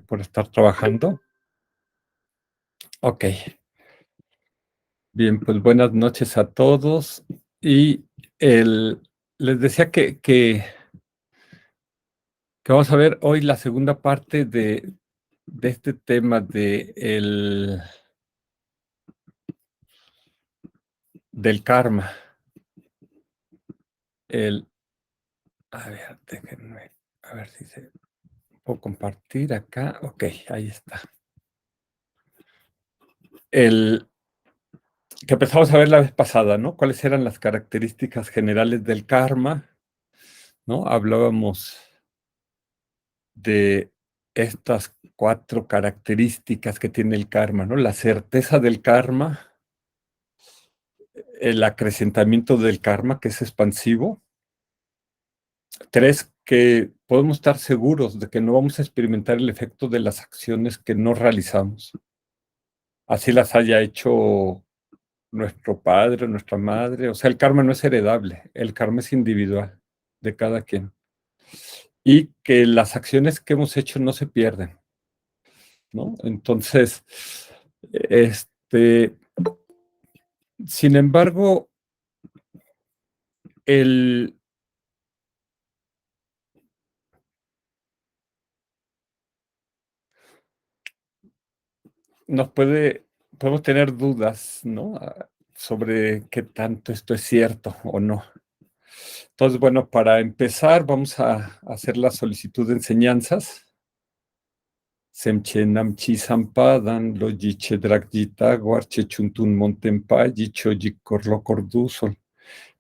por estar trabajando. Ok, bien, pues buenas noches a todos. Y les decía que vamos a ver hoy la segunda parte de este tema del karma. El, a ver, déjenme, a ver si se puedo compartir acá. Ok, ahí está. El que empezamos a ver la vez pasada, ¿no? ¿Cuáles eran las características generales del karma? ¿No? Hablábamos de estas 4 características que tiene el karma, ¿no? La certeza del karma, el acrecentamiento del karma, que es expansivo. 3, que podemos estar seguros de que no vamos a experimentar el efecto de las acciones que no realizamos. Así las haya hecho nuestro padre, nuestra madre. O sea, el karma no es heredable, el karma es individual de cada quien. Y que las acciones que hemos hecho no se pierden, ¿no? Entonces, sin embargo, podemos tener dudas, ¿no? Sobre qué tanto esto es cierto o no. Entonces, bueno, para empezar, vamos a hacer la solicitud de enseñanzas. Semche namchi sampadan, lo yiche dragyita, guarche chuntun montempa, yicho yikorlo cordusol.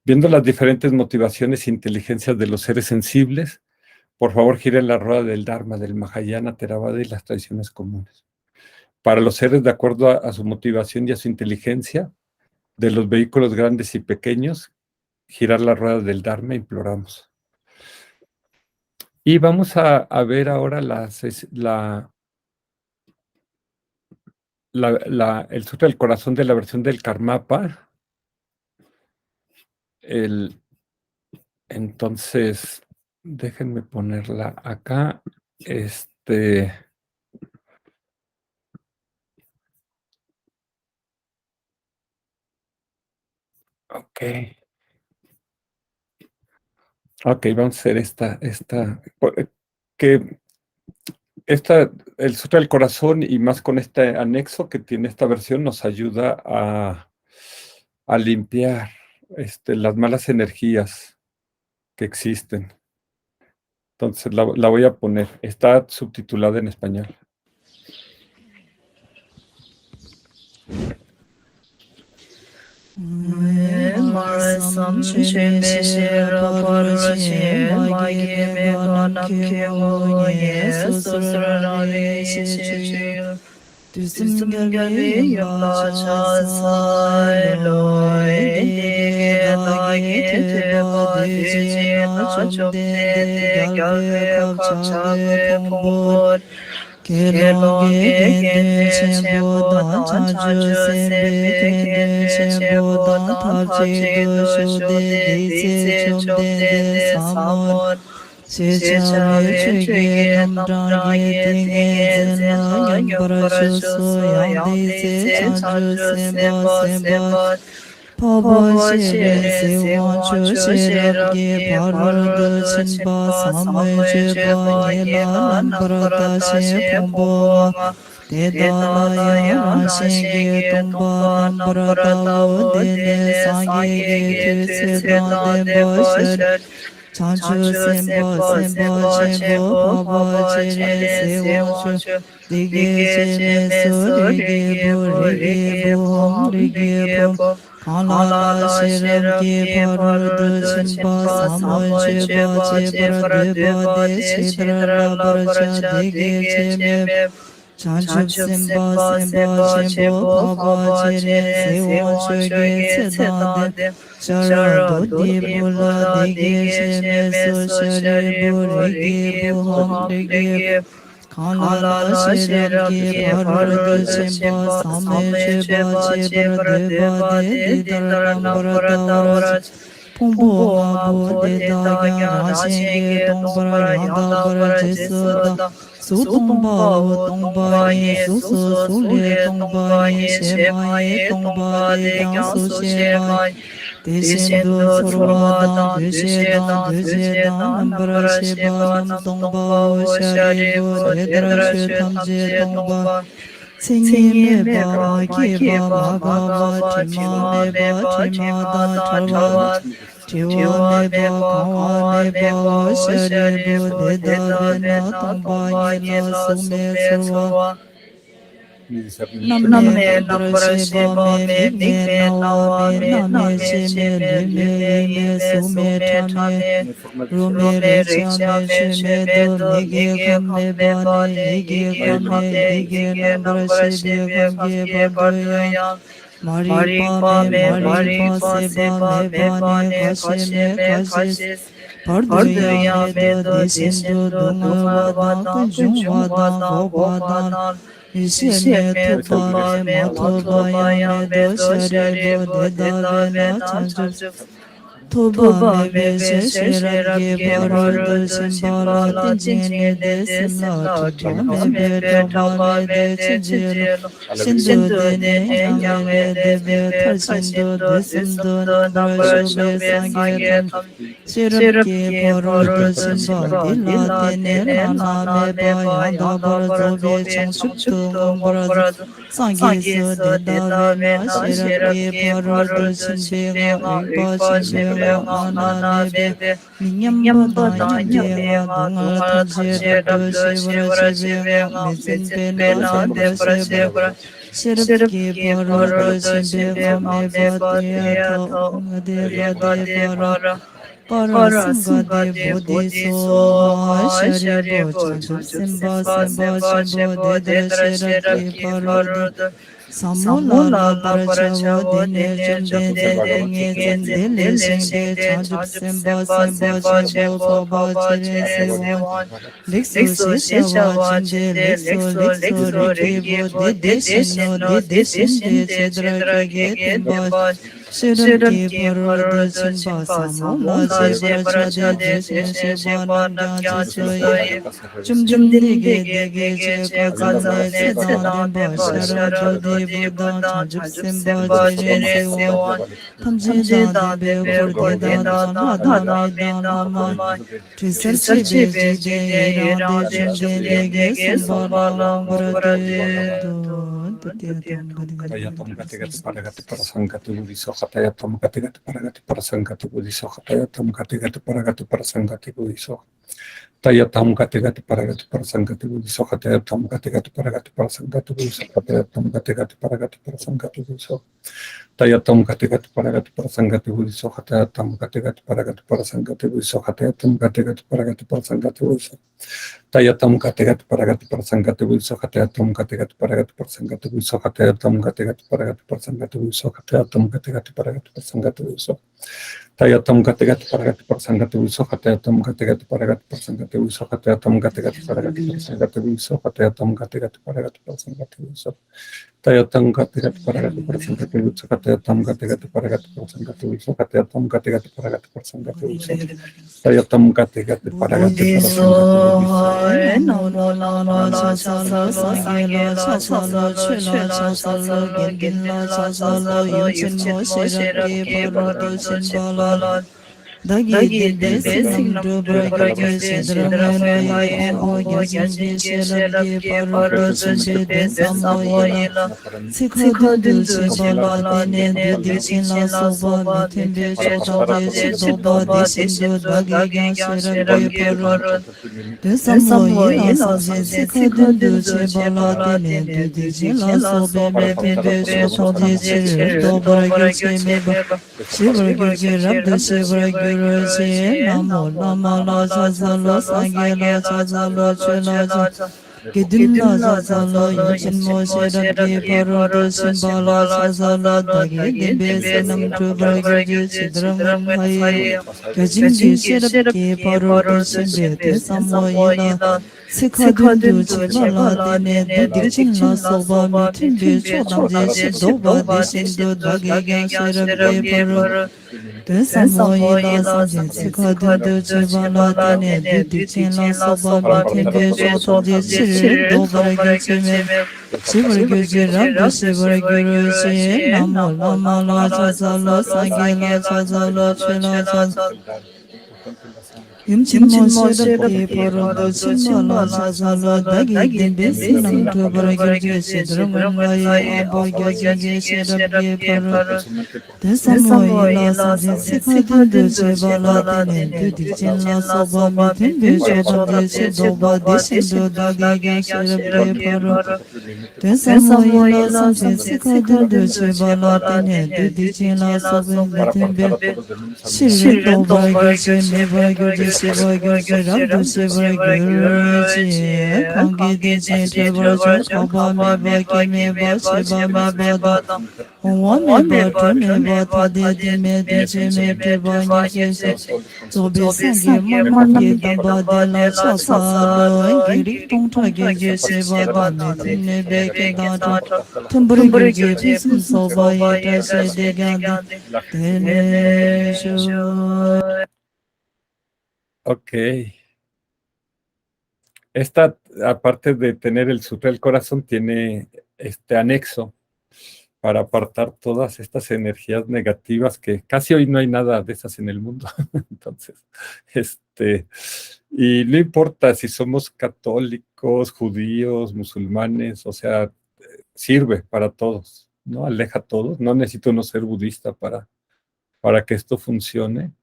Viendo las diferentes motivaciones e inteligencias de los seres sensibles, por favor, giren la rueda del Dharma, del Mahayana, Theravada y las tradiciones comunes. Para los seres de acuerdo a su motivación y a su inteligencia, de los vehículos grandes y pequeños, girar la rueda del Dharma, imploramos. Y vamos a ver ahora el Sutra del Corazón de la versión del Karmapa. Entonces, déjenme ponerla acá. Ok. Ok, vamos a hacer que el Sutra del Corazón y más con este anexo que tiene esta versión nos ayuda a limpiar las malas energías que existen. Entonces la voy a poner. Está subtitulada en español. Marsam chime shira paruchi magi me banam kevo ye susrani shichu Düsüm gelbi yumla çasay loy dige dagi tüba düzi na çok dedi gelbi kapçağı pumbur Kelonge gende çembodan çacı sembe gende çembodan tapçe duşu dediyse çok dede samur Çeçave çöge namdrage dinge zena yambraşu su yandiyse çacı semba semba Paba şere sevançu şerabge parvardı çinba samıcı banyelan brata şe pumboma Dedalaya raşenge tumba nambrata o dene sangege tüsedade başır Çançu semba semba çembo paba çere sevançu Dige çeme su rige bu rige bu hom rige bu Kala şeram ki parvardı şinba samacı bace pradübade şidrala barca dige çeme Çançup simba simba çembo paba çere sevan çöge sedade Şara dudi bula dige çeme su şari bu rigi bu ham rigi Kala şeram ki parvardı şinba samacı bace pradübade didaram barata oraç Pumbo mabo de dagya rashenge tombara yanda bara jesuda su tông ba wo tông ba ye su su le tông ba ye she ma ye tông ba de yang su she ma de shen du surwa dan de she dan nambara she ba nam tông ba wo sha re wo de dra she tam je tông ba Singye me ba ma ke ba ma ga ba ti ma me ba ti ma da tra wa ti wa me ba ka wa me ba wa sha re bo de da ve na tong ba ye la su me sur wa nam me nam pra she ba me mi me na wa me na me she me lu me ye me su me tha me ru me re cha me she me do me ge kham me ba ne ye ge kham me ye ge nam pra she be kham ge ba do ya Mari pa se ba me ba ne kha she me kha she Pardu ya me do desin do dunga wa dan kan jung wa dan go ba dan Ishe me tu ba me ma tu ba ya me do shari bo de da ve na chan jup tu ba me be she she rab ge ba ro do sim ba la tin jin ne de sim la tu ba me be ta ba me de chin je lo shin do de ne yang me le de be thar shin do de sim do nam bra shu be sa ge tham Sirap ke paro dasin ba dila tene nana me ba yang da bar zo be chang chuk tu ngom bar sangi su de da ve na sirap ke paro dasin be nga ik ba sin be nga nana me be minyam ba da nyam be nga dunga tham je rab do se vra se be nga me sin be na de vra se vra Sirap ke paro dasin be nga me ba te tha nga de ba Parasunga de Bodhiso Mahashari Bochanchup Simba Shimbo Dedra Shiraki Parod Samula Parachavo Dine Jumde Dinge Zendile Shingde Chanchup Simba Shimbo Faba Chire Sewan Lixo Shishawa Chinde Lixo Rikibo Didishino Didishinde Chedra Getimba Shiraki Parod Simba Samula Shibra Chade Shiba Namya Chisoye Chum Dege Dege Kazane Sedan Bashara Dodi Buddha Chanjuk Simba Chire Sewan Tamje Da Debe Kurde Da Nada Beda Nama Trisachi Beji Ira De Dege Sambala Murade Hataya tam gati gati paragati parasangati budiso hataya tam gati gati paragati parasangati budiso hataya tam gati gati paragati parasangati budiso hataya tam gati gati paragati parasangati budiso hataya tam gati gati paragati parasangati budiso hataya tam gati gati paragati parasangati budiso hataya tam gati gati paragati parasangati budiso hataya tam gati gati paragati parasangati budiso hataya tam gati gati paragati parasangati budiso Tayatam Kategat Paragat Persangati Wilsokatam Kategat Paragat Persangati Wilsokatam Kategat Paragat Persangati Wilsokatam Kategat Paragat Persangati Wilso Tayatam Kategat Paragat Persangati Wilsokatam Kategat Paragat Persangati Wilsokatam Kategat Paragat Persangati Wilsokatam Kategat Paragat Persangati Wilso Tayatam Kategat Paragat Persangati Wilsokatam Kategat Paragat Persangati Wilsokatam Kategat Paragat Persangati Wilso Tayatam Kategat Paragat no no la la cha cha la sa ge la cha cha la che la cha cha la gin la cha cha la yu chin mo se ra ge pa ro do chin ba la Dagi de sinam do bra ge se dra me la ye o ya jin ge se la ge pa ro do chin de sam mo ye la Sikha dun du se ba la de ne du chin la so ba mi tin be cho da de se do ba de sin do dagi ge se ra ge pa ro Desamlo ye la se sikha dun se bala de ne de je la so be me be so de se do bra ge se me ba Shiva ge rab de shiva ge ro se namo nama la sa sa lo sa ge la sa sa lo che la sa Gedin la sa sa lo yu chin mo se rab ge paro do sin bala sa sa la da ge de be se nam tu bra ge se drang hai Gajin ge se rab ge paro do sin be te samo ye la Sikha dun du chi bala de ne du dik chin la so ba mi tin be cho dam je se do ba de sin do da ge se rab ge paro de sambo ila samje sika de che ba la tene du di chen la so ba mi ten be so tam je chir do bara ge che me chi bara ge che ram de se bara ge ro che namo lama la cha sa la sa ge la cha sa la che la cha Yum chinmo shirab de parondo chinmo la cha sa la dagi dimbe sinam tu bara ge che se draman la ye aba ge ge shirab de paro Desamo ila samje sika de che ba la tene du di chen la so ba mi ten be so tam je che do ba de shin do dagi ge shirab de paro Desamo ila samje sika de che ba la tene du di chen la so ba mi ten be Shirin do bara ge che me bara ge se bara ge che ram do se bara ge che kangi de che te bara che khaba me ba ke me ba che ba me ba da Wa me ba to me ba ta de di me de che me te ba ni che se zo be sang ge ma ma ge dam ba de la cha sa lo ge ri tong tha ge ge se ba da me te ne be ke da to tum bur ge ge pi sum so ba ye ta se de ga de Tene shu Ok. Esta, aparte de tener el Sutra del Corazón, tiene este anexo para apartar todas estas energías negativas que casi hoy no hay nada de esas en el mundo. Entonces, y no importa si somos católicos, judíos, musulmanes, o sea, sirve para todos, ¿no? Aleja a todos. No necesito no ser budista para que esto funcione.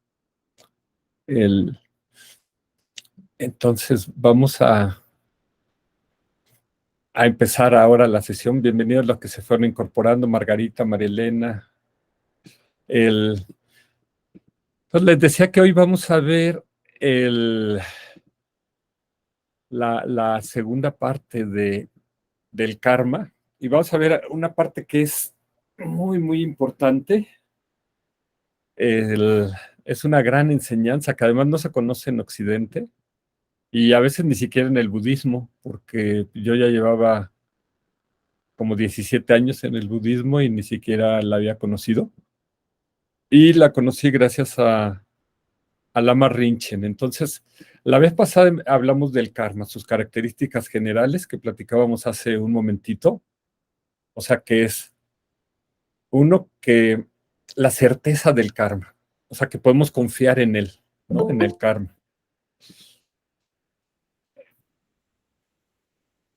Entonces, vamos a empezar ahora la sesión. Bienvenidos los que se fueron incorporando, Margarita, María Elena. Entonces les decía que hoy vamos a ver la segunda parte del karma y vamos a ver una parte que es muy, muy importante. Es una gran enseñanza que además no se conoce en Occidente y a veces ni siquiera en el budismo, porque yo ya llevaba como 17 años en el budismo y ni siquiera la había conocido. Y la conocí gracias a Lama Rinchen. Entonces, la vez pasada hablamos del karma, sus características generales que platicábamos hace un momentito. O sea, que es uno, que la certeza del karma. O sea, que podemos confiar en él, ¿no? En el karma.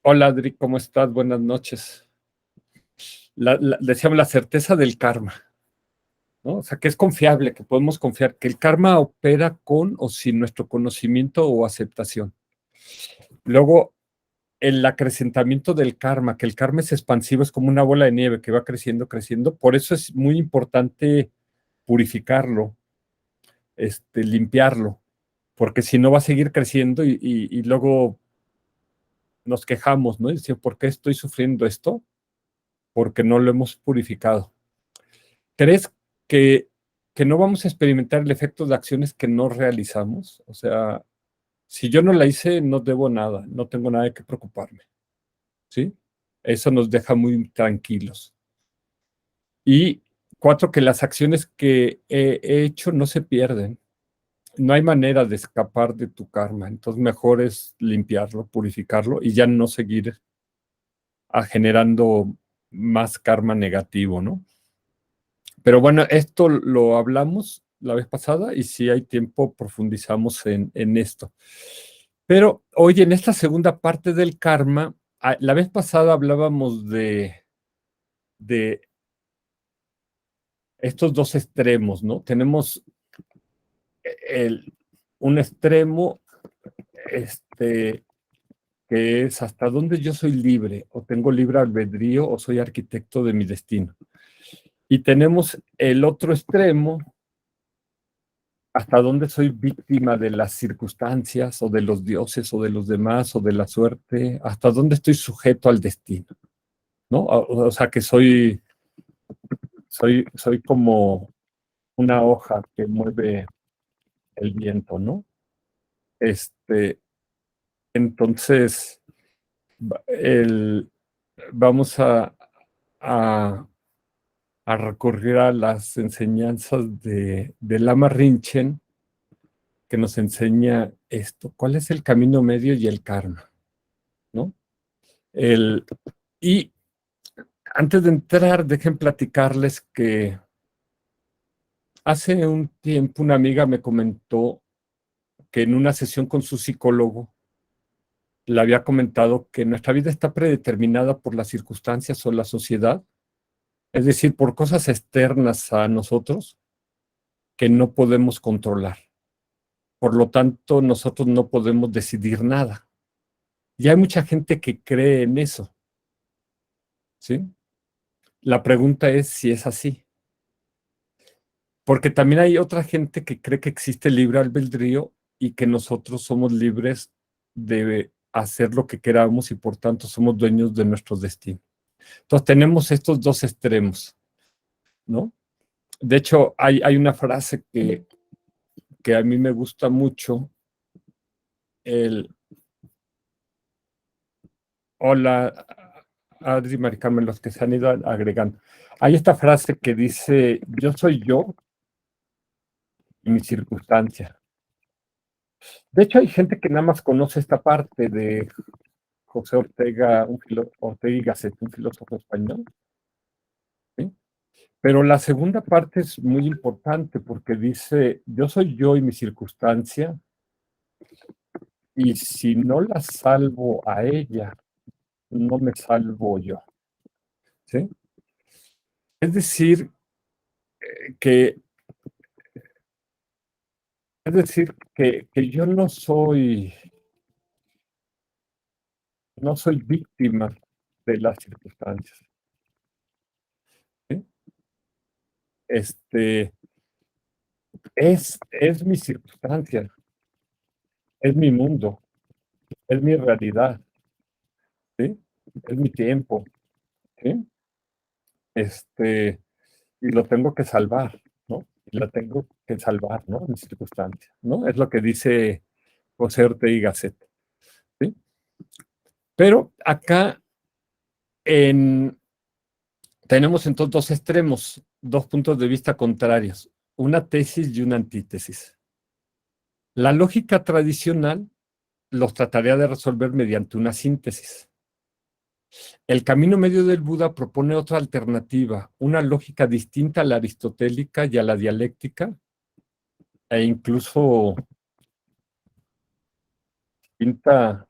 Hola, Adri, ¿cómo estás? Buenas noches. Decíamos la certeza del karma, ¿no? O sea, que es confiable, que podemos confiar, que el karma opera con o sin nuestro conocimiento o aceptación. Luego, el acrecentamiento del karma, que el karma es expansivo, es como una bola de nieve que va creciendo, creciendo. Por eso es muy importante purificarlo, limpiarlo, porque si no va a seguir creciendo y luego nos quejamos, ¿no? Y decimos, ¿por qué estoy sufriendo esto? Porque no lo hemos purificado. ¿Crees que no vamos a experimentar el efecto de acciones que no realizamos? O sea, si yo no la hice, no debo nada, no tengo nada de qué preocuparme, ¿sí? Eso nos deja muy tranquilos. Y 4, que las acciones que he hecho no se pierden. No hay manera de escapar de tu karma. Entonces, mejor es limpiarlo, purificarlo y ya no seguir generando más karma negativo, ¿no? Pero bueno, esto lo hablamos la vez pasada y si hay tiempo profundizamos en esto. Pero hoy en esta segunda parte del karma, la vez pasada hablábamos de estos dos extremos, ¿no? Tenemos un extremo que es hasta dónde yo soy libre, o tengo libre albedrío, o soy arquitecto de mi destino. Y tenemos el otro extremo, hasta dónde soy víctima de las circunstancias, o de los dioses, o de los demás, o de la suerte, hasta dónde estoy sujeto al destino, ¿no? O sea, que soy como una hoja que mueve el viento, ¿no? Entonces, vamos a a recurrir a las enseñanzas de Lama Rinchen, que nos enseña esto, cuál es el camino medio y el karma, ¿no? Y antes de entrar, dejen platicarles que hace un tiempo una amiga me comentó que en una sesión con su psicólogo le había comentado que nuestra vida está predeterminada por las circunstancias o la sociedad, es decir, por cosas externas a nosotros que no podemos controlar. Por lo tanto, nosotros no podemos decidir nada. Y hay mucha gente que cree en eso, ¿sí? La pregunta es si es así. Porque también hay otra gente que cree que existe libre albedrío y que nosotros somos libres de hacer lo que queramos y por tanto somos dueños de nuestro destino. Entonces tenemos estos dos extremos, ¿no? De hecho, hay una frase que a mí me gusta mucho, el hola, Adri, Mari Carmen, los que se han ido agregando. Hay esta frase que dice, yo soy yo y mi circunstancia. De hecho, hay gente que nada más conoce esta parte de José Ortega, Ortega y Gasset, un filósofo español, ¿sí? Pero la segunda parte es muy importante porque dice, yo soy yo y mi circunstancia, y si no la salvo a ella, no me salvo yo, ¿sí? Es decir, que, que yo no soy víctima de las circunstancias, ¿sí? Este, es mi circunstancia, es mi mundo, es mi realidad, ¿sí? Es mi tiempo, ¿sí? Y lo tengo que salvar, ¿no? Y la tengo que salvar, ¿no? Mi circunstancia, ¿no? Es lo que dice José Ortega y Gasset, ¿sí? Pero acá en, tenemos entonces dos extremos, dos puntos de vista contrarios, una tesis y una antítesis. La lógica tradicional los trataría de resolver mediante una síntesis. El camino medio del Buda propone otra alternativa, una lógica distinta a la aristotélica y a la dialéctica, e incluso distinta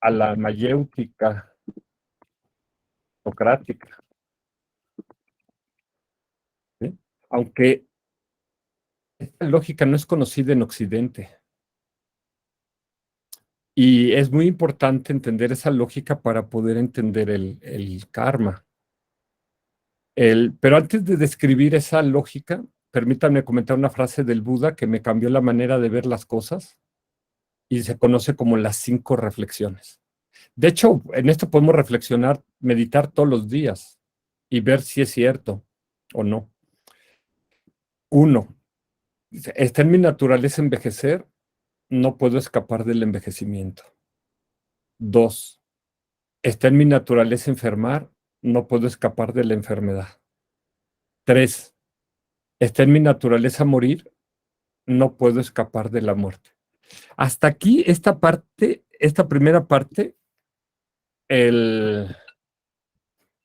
a la mayéutica socrática, ¿sí? Aunque esta lógica no es conocida en Occidente. Y es muy importante entender esa lógica para poder entender el karma. Pero antes de describir esa lógica, permítanme comentar una frase del Buda que me cambió la manera de ver las cosas y se conoce como las 5 reflexiones. De hecho, en esto podemos reflexionar, meditar todos los días y ver si es cierto o no. 1, está en mi naturaleza envejecer, no puedo escapar del envejecimiento. 2, está en mi naturaleza enfermar, no puedo escapar de la enfermedad. 3, está en mi naturaleza morir, no puedo escapar de la muerte. Hasta aquí, esta parte, esta primera parte, el,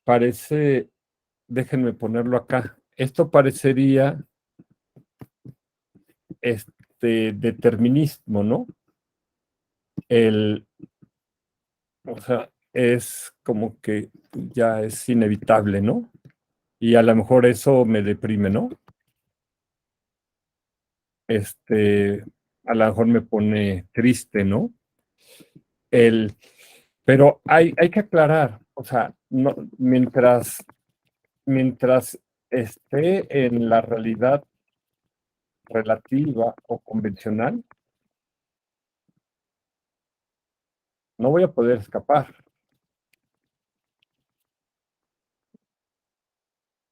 parece, déjenme ponerlo acá, esto parecería determinismo, ¿no? El, o sea, es como que ya es inevitable, ¿no? Y a lo mejor eso me deprime, ¿no? Este, a lo mejor me pone triste, ¿no? El, pero hay que aclarar, o sea, no, mientras esté en la realidad relativa o convencional, no voy a poder escapar.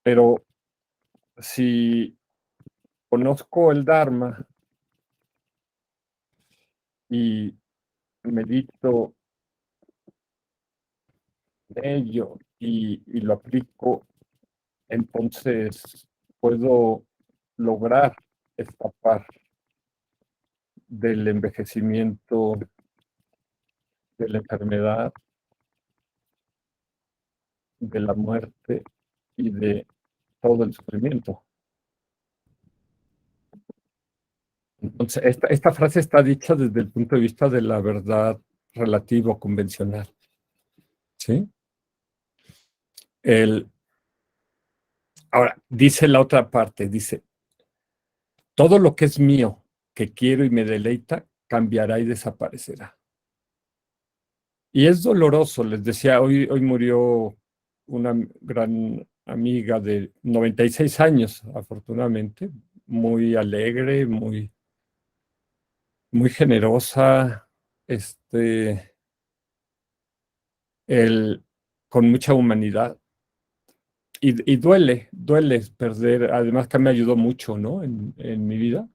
Pero si conozco el Dharma y medito en ello y lo aplico entonces puedo lograr escapar del envejecimiento, de la enfermedad, de la muerte y de todo el sufrimiento. Entonces, esta frase está dicha desde el punto de vista de la verdad relativa o convencional. ¿Sí? Ahora, dice la otra parte, dice, todo lo que es mío, que quiero y me deleita, cambiará y desaparecerá. Y es doloroso, les decía, hoy murió una gran amiga de 96 años, afortunadamente, muy alegre, muy generosa, el, con mucha humanidad. Y duele perder, además que me ayudó mucho, ¿no? En mi vida.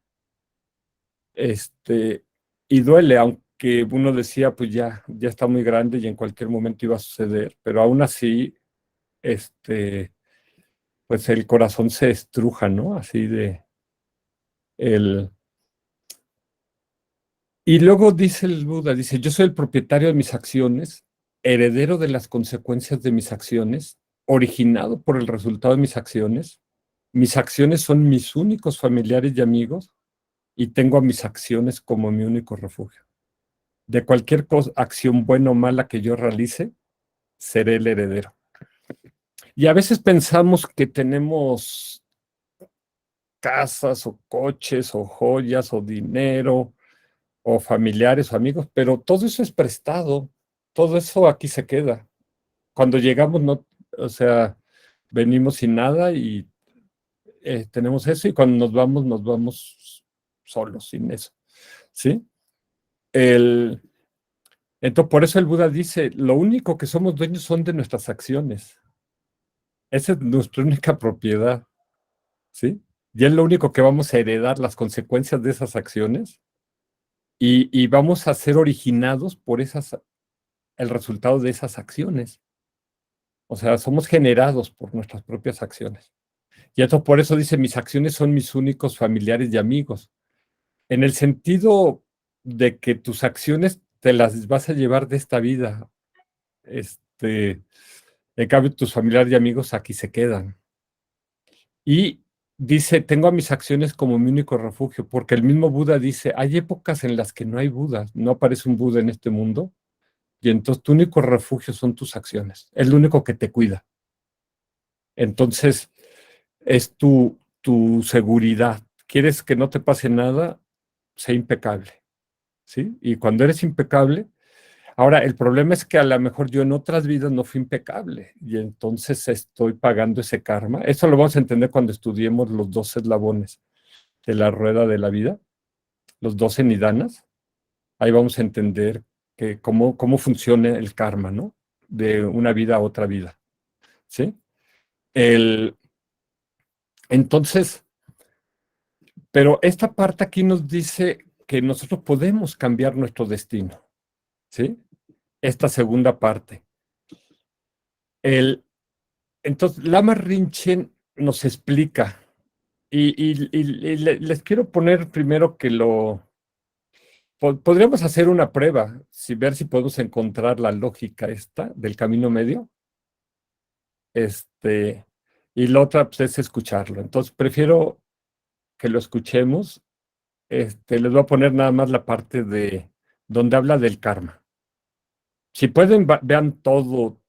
Y duele, aunque uno decía, pues ya está muy grande y en cualquier momento iba a suceder, pero aún así, pues el corazón se estruja, ¿no? Así de el. Y luego dice el Buda, dice, yo soy el propietario de mis acciones, heredero de las consecuencias de mis acciones, originado por el resultado de mis acciones son mis únicos familiares y amigos, y tengo a mis acciones como mi único refugio. De cualquier acción buena o mala que yo realice, seré el heredero. Y a veces pensamos que tenemos casas o coches o joyas o dinero o familiares o amigos, pero todo eso es prestado, todo eso aquí se queda. Cuando llegamos, no, o sea, venimos sin nada y tenemos eso, y cuando nos vamos solos, sin eso, ¿sí? Entonces, por eso el Buda dice, lo único que somos dueños son de nuestras acciones. Esa es nuestra única propiedad, ¿sí? Y es lo único que vamos a heredar, las consecuencias de esas acciones, y vamos a ser originados por el resultado de esas acciones. O sea, somos generados por nuestras propias acciones. Y esto por eso dice, mis acciones son mis únicos familiares y amigos. En el sentido de que tus acciones te las vas a llevar de esta vida. En cambio, tus familiares y amigos aquí se quedan. Y dice, tengo a mis acciones como mi único refugio, porque el mismo Buda dice, hay épocas en las que no hay Buda, no aparece un Buda en este mundo, y entonces tu único refugio son tus acciones, es lo único que te cuida. Entonces, es tu seguridad. ¿Quieres que no te pase nada? Sé impecable, ¿sí? Y cuando eres impecable, ahora el problema es que a lo mejor yo en otras vidas no fui impecable y entonces estoy pagando ese karma. Eso lo vamos a entender cuando estudiemos los 12 eslabones de la rueda de la vida, los 12 nidanas. Ahí vamos a entender cómo funciona el karma, ¿no? De una vida a otra vida, ¿sí? Entonces, pero esta parte aquí nos dice que nosotros podemos cambiar nuestro destino, ¿sí? Esta segunda parte. Entonces, Lama Rinchen nos explica, y les quiero poner primero que podríamos hacer una prueba, ver si podemos encontrar la lógica esta del camino medio, este, y la otra pues, es escucharlo. Entonces, prefiero que lo escuchemos. Les voy a poner nada más la parte de donde habla del karma. Si pueden, vean todo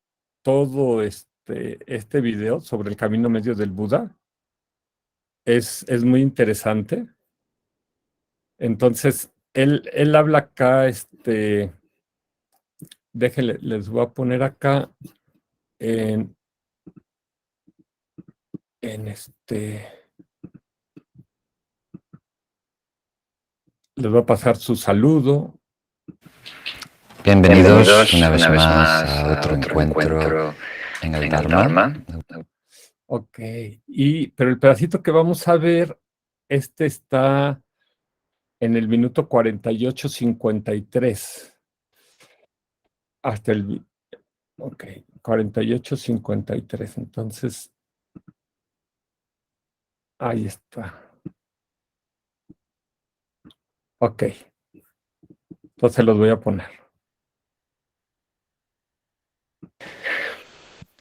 este video sobre el camino medio del Buda. Es muy interesante. Entonces, él habla acá, déjenle, les voy a poner acá en, en les voy a pasar su saludo. Bienvenidos una vez más a otro encuentro en el Dharma. Ok, pero el pedacito que vamos a ver, está en el minuto 48:53. Ok, 48:53. Entonces, Ahí está. Ok. Entonces los voy a poner.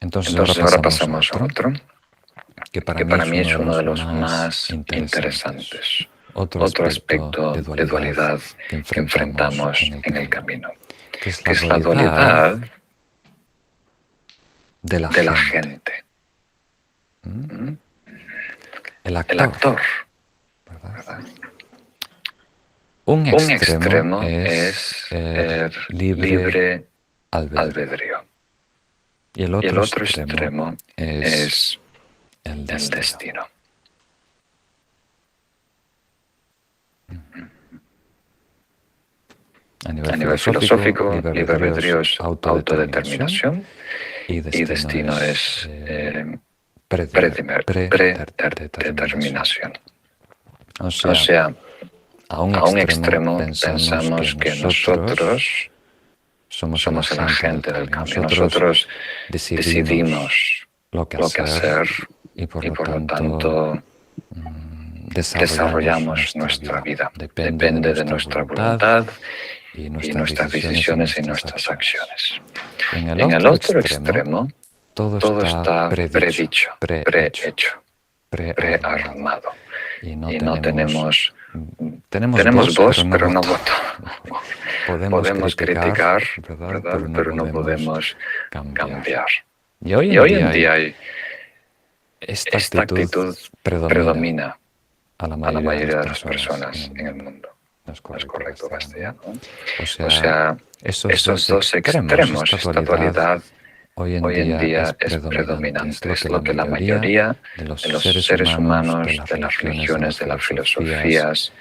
Entonces Entonces ahora ahora pasamos pasamos a a otro, otro, que que para mí es uno de los más interesantes. interesantes. Otro Otro aspecto aspecto de de dualidad que que enfrentamos en en el camino, camino, que es que es la dualidad de la de la gente. gente. ¿Mm? ¿Mm? El El actor, actor, ¿verdad? ¿verdad? Un Un extremo extremo es es el libre libre albedrío albedrío y el y el otro otro extremo extremo es es el el destino. destino. A A nivel filosófico, libre albedrío es autodeterminación autodeterminación y y destino es predeterminación. O O sea, sea, a un a un extremo extremo pensamos pensamos que nosotros somos somos el agente del cambio. Nosotros decidimos decidimos lo que lo que hacer hacer y por y lo por lo tanto tanto desarrollamos nuestra vida. Depende de nuestra voluntad y nuestras decisiones y nuestras acciones. En el otro extremo, todo está predicho, prehecho, prearmado. y Y no tenemos tenemos voz, pero pero no no voto. voto. Podemos criticar, ¿verdad? Pero no podemos cambiar. Y hoy Y hoy en en día día esta esta actitud actitud predomina a la mayoría de las personas en el mundo. No es No es correcto castellano. O O sea, esos dos extremos, esta dualidad, hoy en día es predominante. Es lo que la mayoría de los de los seres humanos, de las religiones, religiones, de las filosofías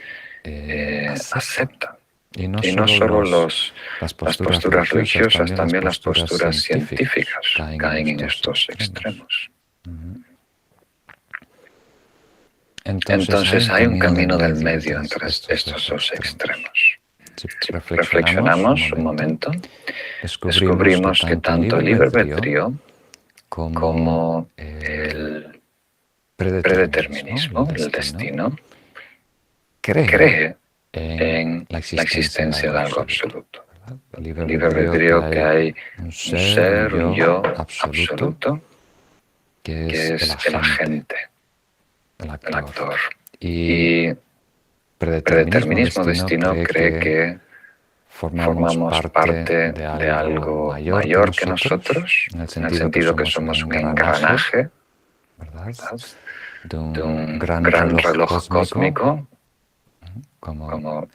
aceptan. Y Y no solo las las posturas religiosas, también las posturas científicas científicas caen en estos extremos. Entonces hay un camino del medio entre estos dos extremos. Si reflexionamos un momento, descubrimos que tanto el libre albedrío como el predeterminismo, el destino, cree en la existencia de algo absoluto. El libre albedrío que hay un ser, un yo absoluto, que es el agente, el actor. Y predeterminismo, destino, cree que formamos parte de algo mayor que nosotros, en el sentido que somos un engranaje, ¿verdad? de De un un gran reloj cósmico, como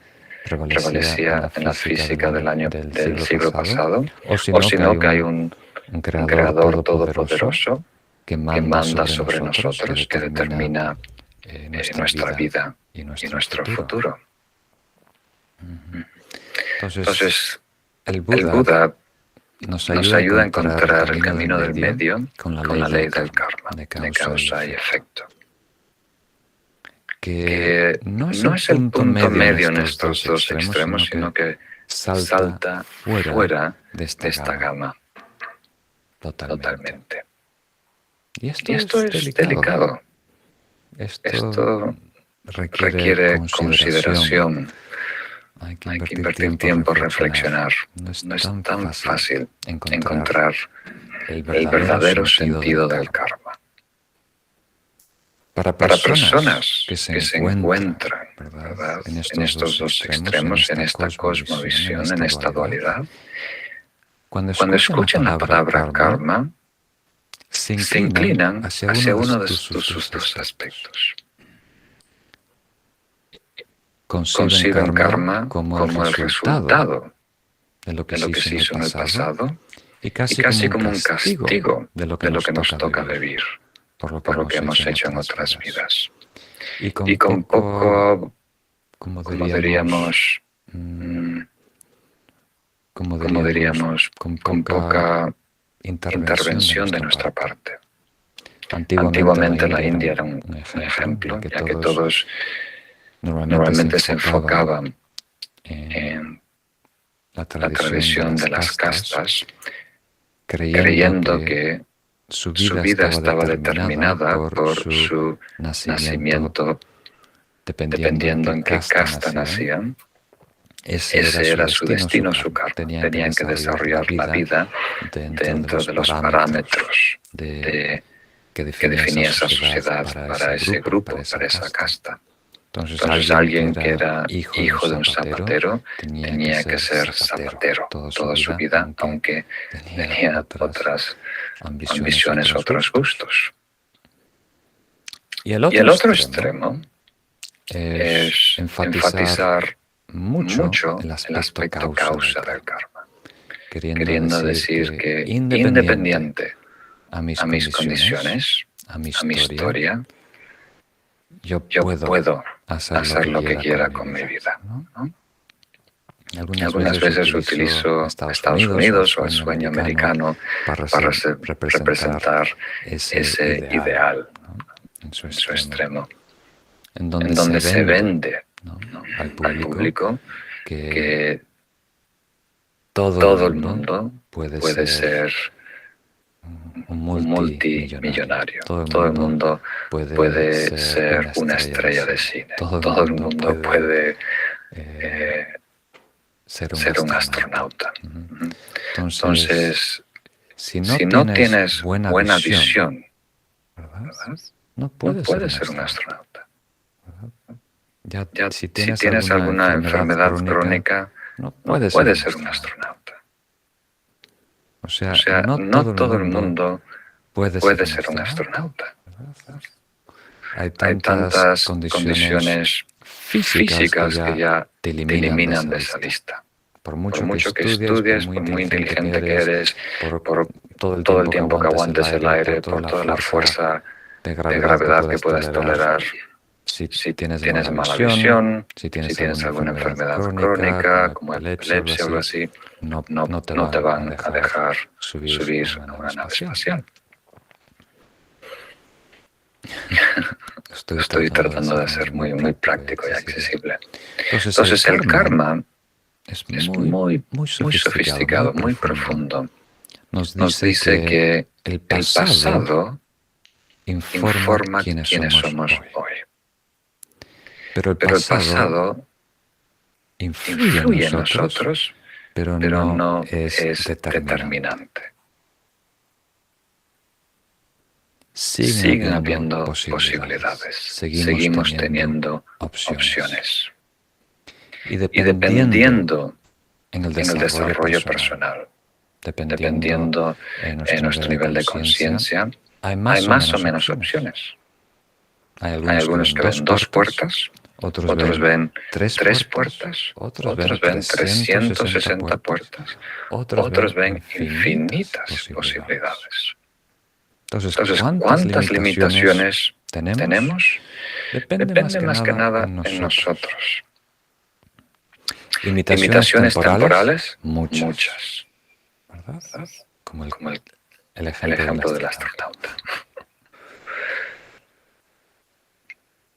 prevalecía en la física del siglo pasado, o o sino que hay un creador todopoderoso que que manda sobre nosotros, que determina nuestra vida y nuestro futuro. Entonces, el el Buda nos nos ayuda a encontrar el camino del medio con con la ley del karma, de causa y efecto. Que no es el punto medio en estos dos extremos, sino que salta fuera de esta gama totalmente. Y esto es delicado. Esto requiere consideración. Hay que invertir tiempo en reflexionar. No es tan fácil encontrar el verdadero sentido del karma. Para personas que se encuentran, ¿verdad? En estos dos extremos, en esta cosmovisión, en esta dualidad, cuando escuchan la palabra karma, se inclinan hacia uno de sus dos aspectos. Conciben karma como el resultado de lo que se hizo en el pasado y casi como un castigo de lo que nos toca vivir por lo que hemos hecho en otras vidas. Y con poco, como diríamos, con poca intervención de nuestra parte. Antiguamente la India era un ejemplo, ya que todos normalmente se enfocaban en la tradición de las castas, creyendo que su vida estaba determinada por su nacimiento, dependiendo en qué casta nacían. Ese era su destino, su karma. Tenían que desarrollar la vida dentro de los parámetros que definía esa sociedad para ese grupo, para esa casta. Entonces alguien que era hijo de un zapatero tenía que ser zapatero toda su vida, aunque tenía otras ambiciones, otros gustos. Y el otro extremo es enfatizar mucho el aspecto causa del karma, queriendo decir que independiente a mis condiciones, a mi historia, yo puedo hacer lo que quiera con mi vida, ¿no? Algunas veces utilizo Estados Unidos o el sueño americano para representar ese ideal, ¿no? en su extremo, en donde se vende, ¿no? al público que todo el mundo puede ser un multimillonario. Todo el mundo puede ser una estrella de cine. Todo el mundo puede ser un astronauta. Entonces, si no tienes buena visión, ¿verdad? No puedes ser un astronauta. Si tienes alguna enfermedad crónica, no puedes ser un astronauta. O sea, no todo el mundo puede ser un astronauta. Hay tantas condiciones físicas que ya te eliminan de esa lista. Por mucho que estudies, por muy inteligente que eres, por todo el tiempo que aguantes el aire, por toda la fuerza de gravedad que puedas tolerar, si tienes mala visión, si tienes alguna enfermedad crónica, como epilepsia o algo así, no te van a dejar subir a una nave espacial. Estoy tratando de ser muy práctico y accesible. Entonces el karma es muy sofisticado, muy profundo. Nos dice que el pasado informa quiénes somos hoy. Pero el pasado influye en nosotros, pero no es determinante. Siguen habiendo posibilidades. Seguimos teniendo opciones. Y dependiendo en el desarrollo personal, dependiendo en nuestro nivel de conciencia, hay más o menos opciones. Hay algunos que ven 2 puertas, otros ven 3 puertas, otros ven 360 puertas, otros ven infinitas posibilidades. Entonces, ¿cuántas limitaciones tenemos? Depende más que nada en nosotros. Limitaciones temporales, muchas. ¿Verdad? Como el ejemplo del astronauta.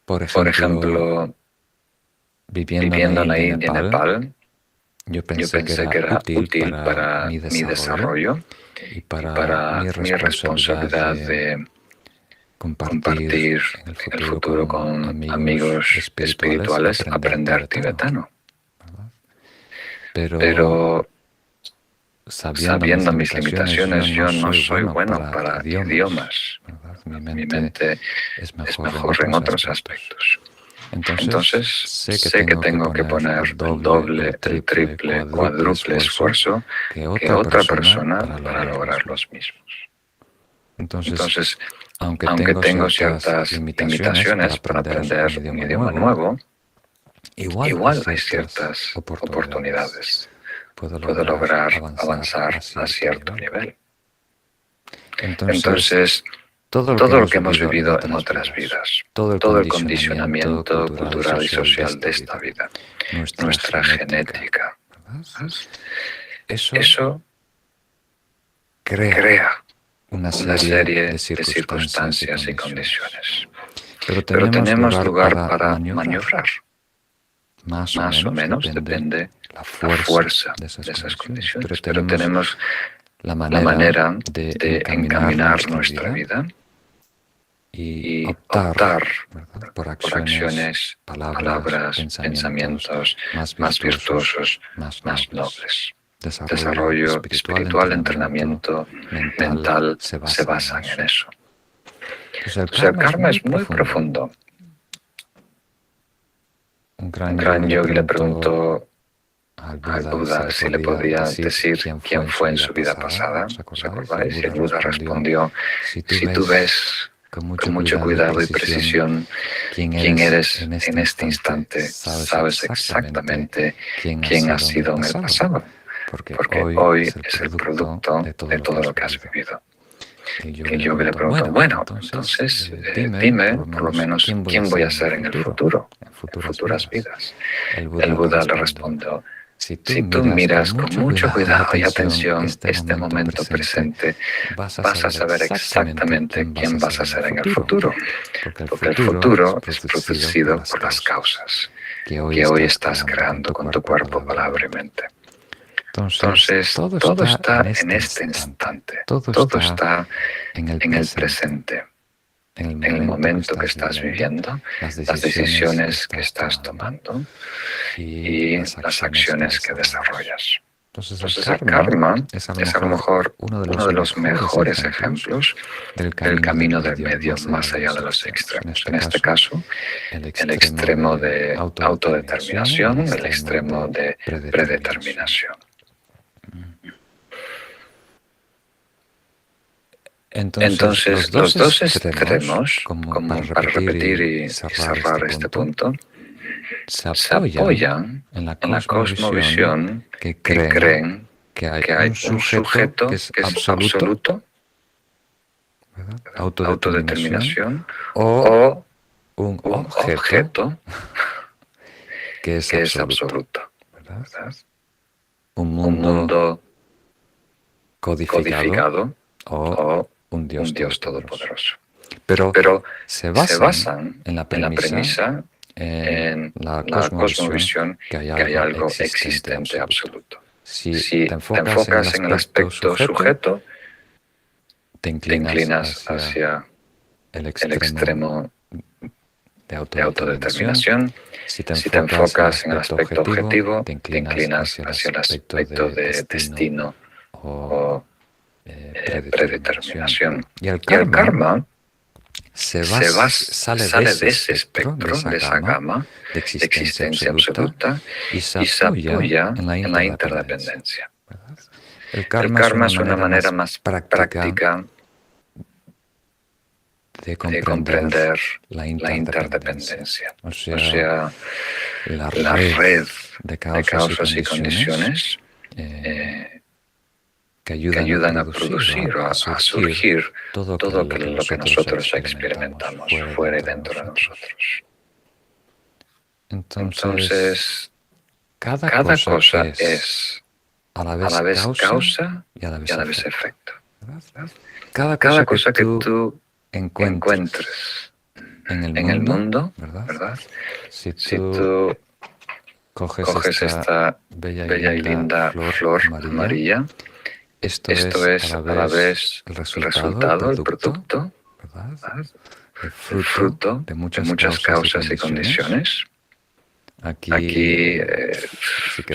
Por ejemplo, viviendo en la India, Nepal, yo pensé que era útil para mi desarrollo y para mi responsabilidad de compartir en el futuro con amigos espirituales, aprender tibetano. Pero sabiendo mis limitaciones, yo no soy bueno para idiomas. Mi mente es mejor en otros aspectos. Entonces sé que tengo que poner el doble, el triple, cuádruple esfuerzo que otra persona para lograr los mismos. Entonces, aunque tengo ciertas limitaciones para aprender un idioma nuevo, igual hay ciertas oportunidades. Puedo lograr avanzar a cierto nivel. Entonces, todo lo que hemos vivido en otras vidas, todo el condicionamiento cultural y social de esta vida, nuestra genética, eso crea una serie de circunstancias y condiciones. Pero tenemos lugar para maniobrar. Más o menos depende la fuerza de esas condiciones. Pero tenemos la manera de encaminar nuestra vida y optar, ¿verdad?, por acciones, palabras, pensamientos más virtuosos, más nobles. Desarrollo espiritual, entrenamiento mental se basan en eso. Entonces, el karma es muy profundo. Un gran yogi le preguntó al Buda si le podía decir quién fue en su vida pasada. ¿Os acordáis? Y el Buda respondió: si tú ves con mucho cuidado y precisión quién eres en este instante, sabes exactamente quién has sido en el pasado, porque hoy es el producto de todo lo que has vivido. El yogi le preguntó: bueno, entonces dime por lo menos quién voy a ser en el futuro, en futuras vidas. El Buda le respondió: si tú miras con mucho cuidado y atención este momento presente, vas a saber exactamente quién vas a ser en el futuro, porque el futuro es producido por las causas que hoy estás creando con tu cuerpo, palabra y mente. Entonces, todo está en este instante, todo está en el presente, en el momento que estás viviendo, las decisiones que estás tomando y las acciones que desarrollas. Entonces, el karma es a lo mejor uno de los mejores ejemplos del camino del medio, más allá de los extremos. En este caso, el extremo de autodeterminación, el extremo de predeterminación. Entonces, los dos extremos, como para repetir y cerrar este punto, se apoyan en la cosmovisión que creen que hay un sujeto que es absoluto, ¿verdad?, autodeterminación, o un objeto que es absoluto, ¿verdad? Un mundo codificado o un Dios todopoderoso. Pero se basan en la premisa, en la cosmovisión, que hay algo existente absoluto. Si te enfocas en el aspecto sujeto, te inclinas hacia el extremo de autodeterminación. Si te enfocas en el aspecto objetivo, te inclinas hacia el aspecto de destino o predeterminación. Y el karma sale de ese espectro, de esa gama de existencia absoluta y se apoya en la interdependencia. El karma es una manera más práctica de comprender la interdependencia. O sea, la red de causas y condiciones que ayudan a producir o a surgir todo lo que nosotros experimentamos fuera y dentro de nosotros. Entonces, cada cosa es a la vez causa y a la vez efecto. Cada cosa que tú encuentres en el mundo, ¿verdad? Si tú coges esta bella y linda flor amarilla, esto es a la vez el resultado, el producto, ¿verdad?, el fruto de muchas causas y condiciones. Aquí,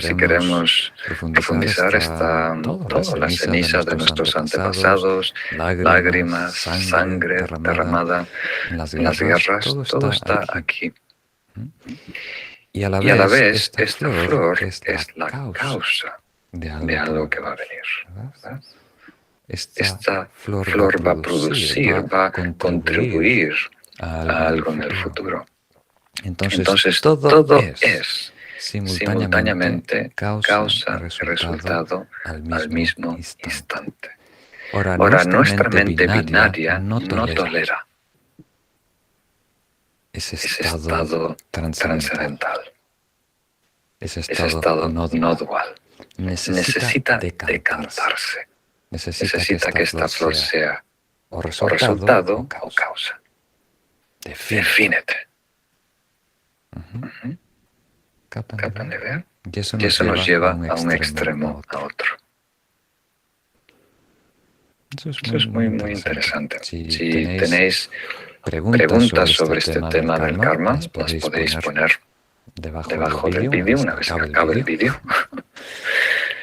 si queremos profundizar, está todo, las cenizas de nuestros antepasados, lágrimas, sangre derramada en las guerras, todo está aquí. Y a la vez, esta flor es la causa de algo que va a venir, ¿verdad? Esta flor va a producir, va a contribuir a algo en el futuro. Entonces todo es simultáneamente causa y resultado al mismo instante. Ahora, nuestra mente binaria no tolera ese estado trascendental, ese estado no dual. Necesita decantarse. Necesita que esta flor sea o resultado o causa. Defínete. ¿Captan de ver? Y eso nos lleva a un extremo a otro. Eso es muy, muy interesante. Si Si tenéis tenéis preguntas sobre este tema del karma, las podéis poner debajo del vídeo una vez que acabe el vídeo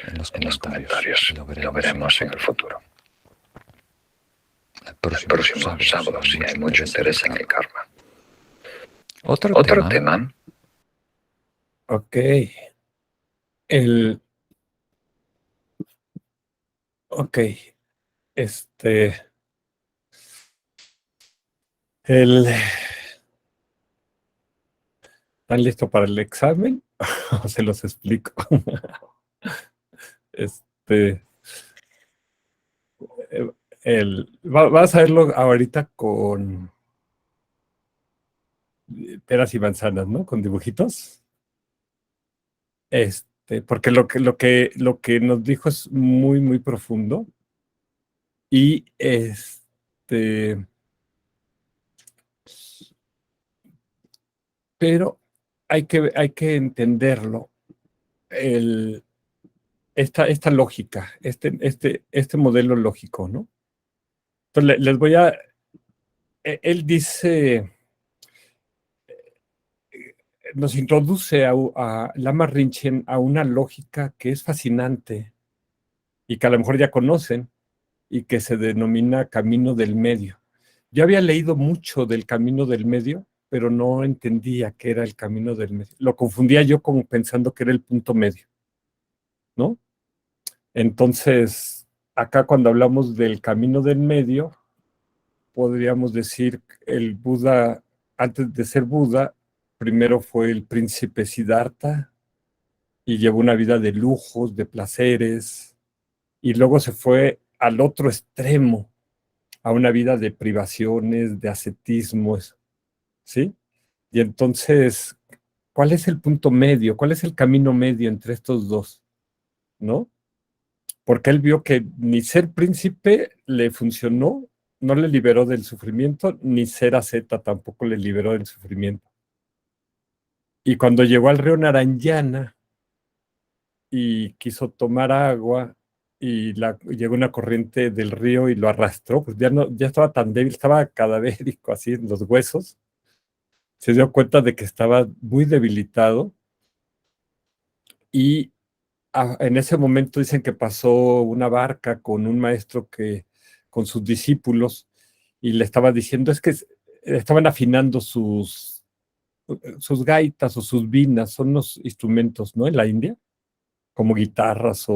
en los en los comentarios. comentarios. Lo veremos en el futuro. El próximo sábado, si hay mucho interés en el karma. Otro tema. Ok. El. Ok. Este. El. ¿Están listos para el examen? ¿O se los explico? Este. Vas a verlo ahorita con peras y manzanas, ¿no? Con dibujitos. Porque lo que nos dijo es muy, muy profundo. Y pero hay que entenderlo. Esta lógica, este modelo lógico, ¿no? Entonces, les voy a. Él dice, nos introduce a Lama Rinchen a una lógica que es fascinante y que a lo mejor ya conocen y que se denomina camino del medio. Yo había leído mucho del camino del medio, pero no entendía qué era el camino del medio. Lo confundía yo como pensando que era el punto medio, ¿no? Entonces, acá cuando hablamos del camino del medio, podríamos decir el Buda, antes de ser Buda, primero fue el príncipe Siddhartha y llevó una vida de lujos, de placeres, y luego se fue al otro extremo, a una vida de privaciones, de ascetismo, ¿sí? Y entonces, ¿cuál es el punto medio? ¿Cuál es el camino medio entre estos dos? ¿No? Porque él vio que ni ser príncipe le funcionó, no le liberó del sufrimiento, ni ser asceta tampoco le liberó del sufrimiento. Y cuando llegó al río Narayana y quiso tomar agua y llegó una corriente del río y lo arrastró, pues ya estaba tan débil, estaba cadavérico así en los huesos, se dio cuenta de que estaba muy debilitado y en ese momento dicen que pasó una barca con un maestro con sus discípulos y le estaba diciendo, es que estaban afinando sus gaitas o sus vinas, son los instrumentos, ¿no? En la India, como guitarras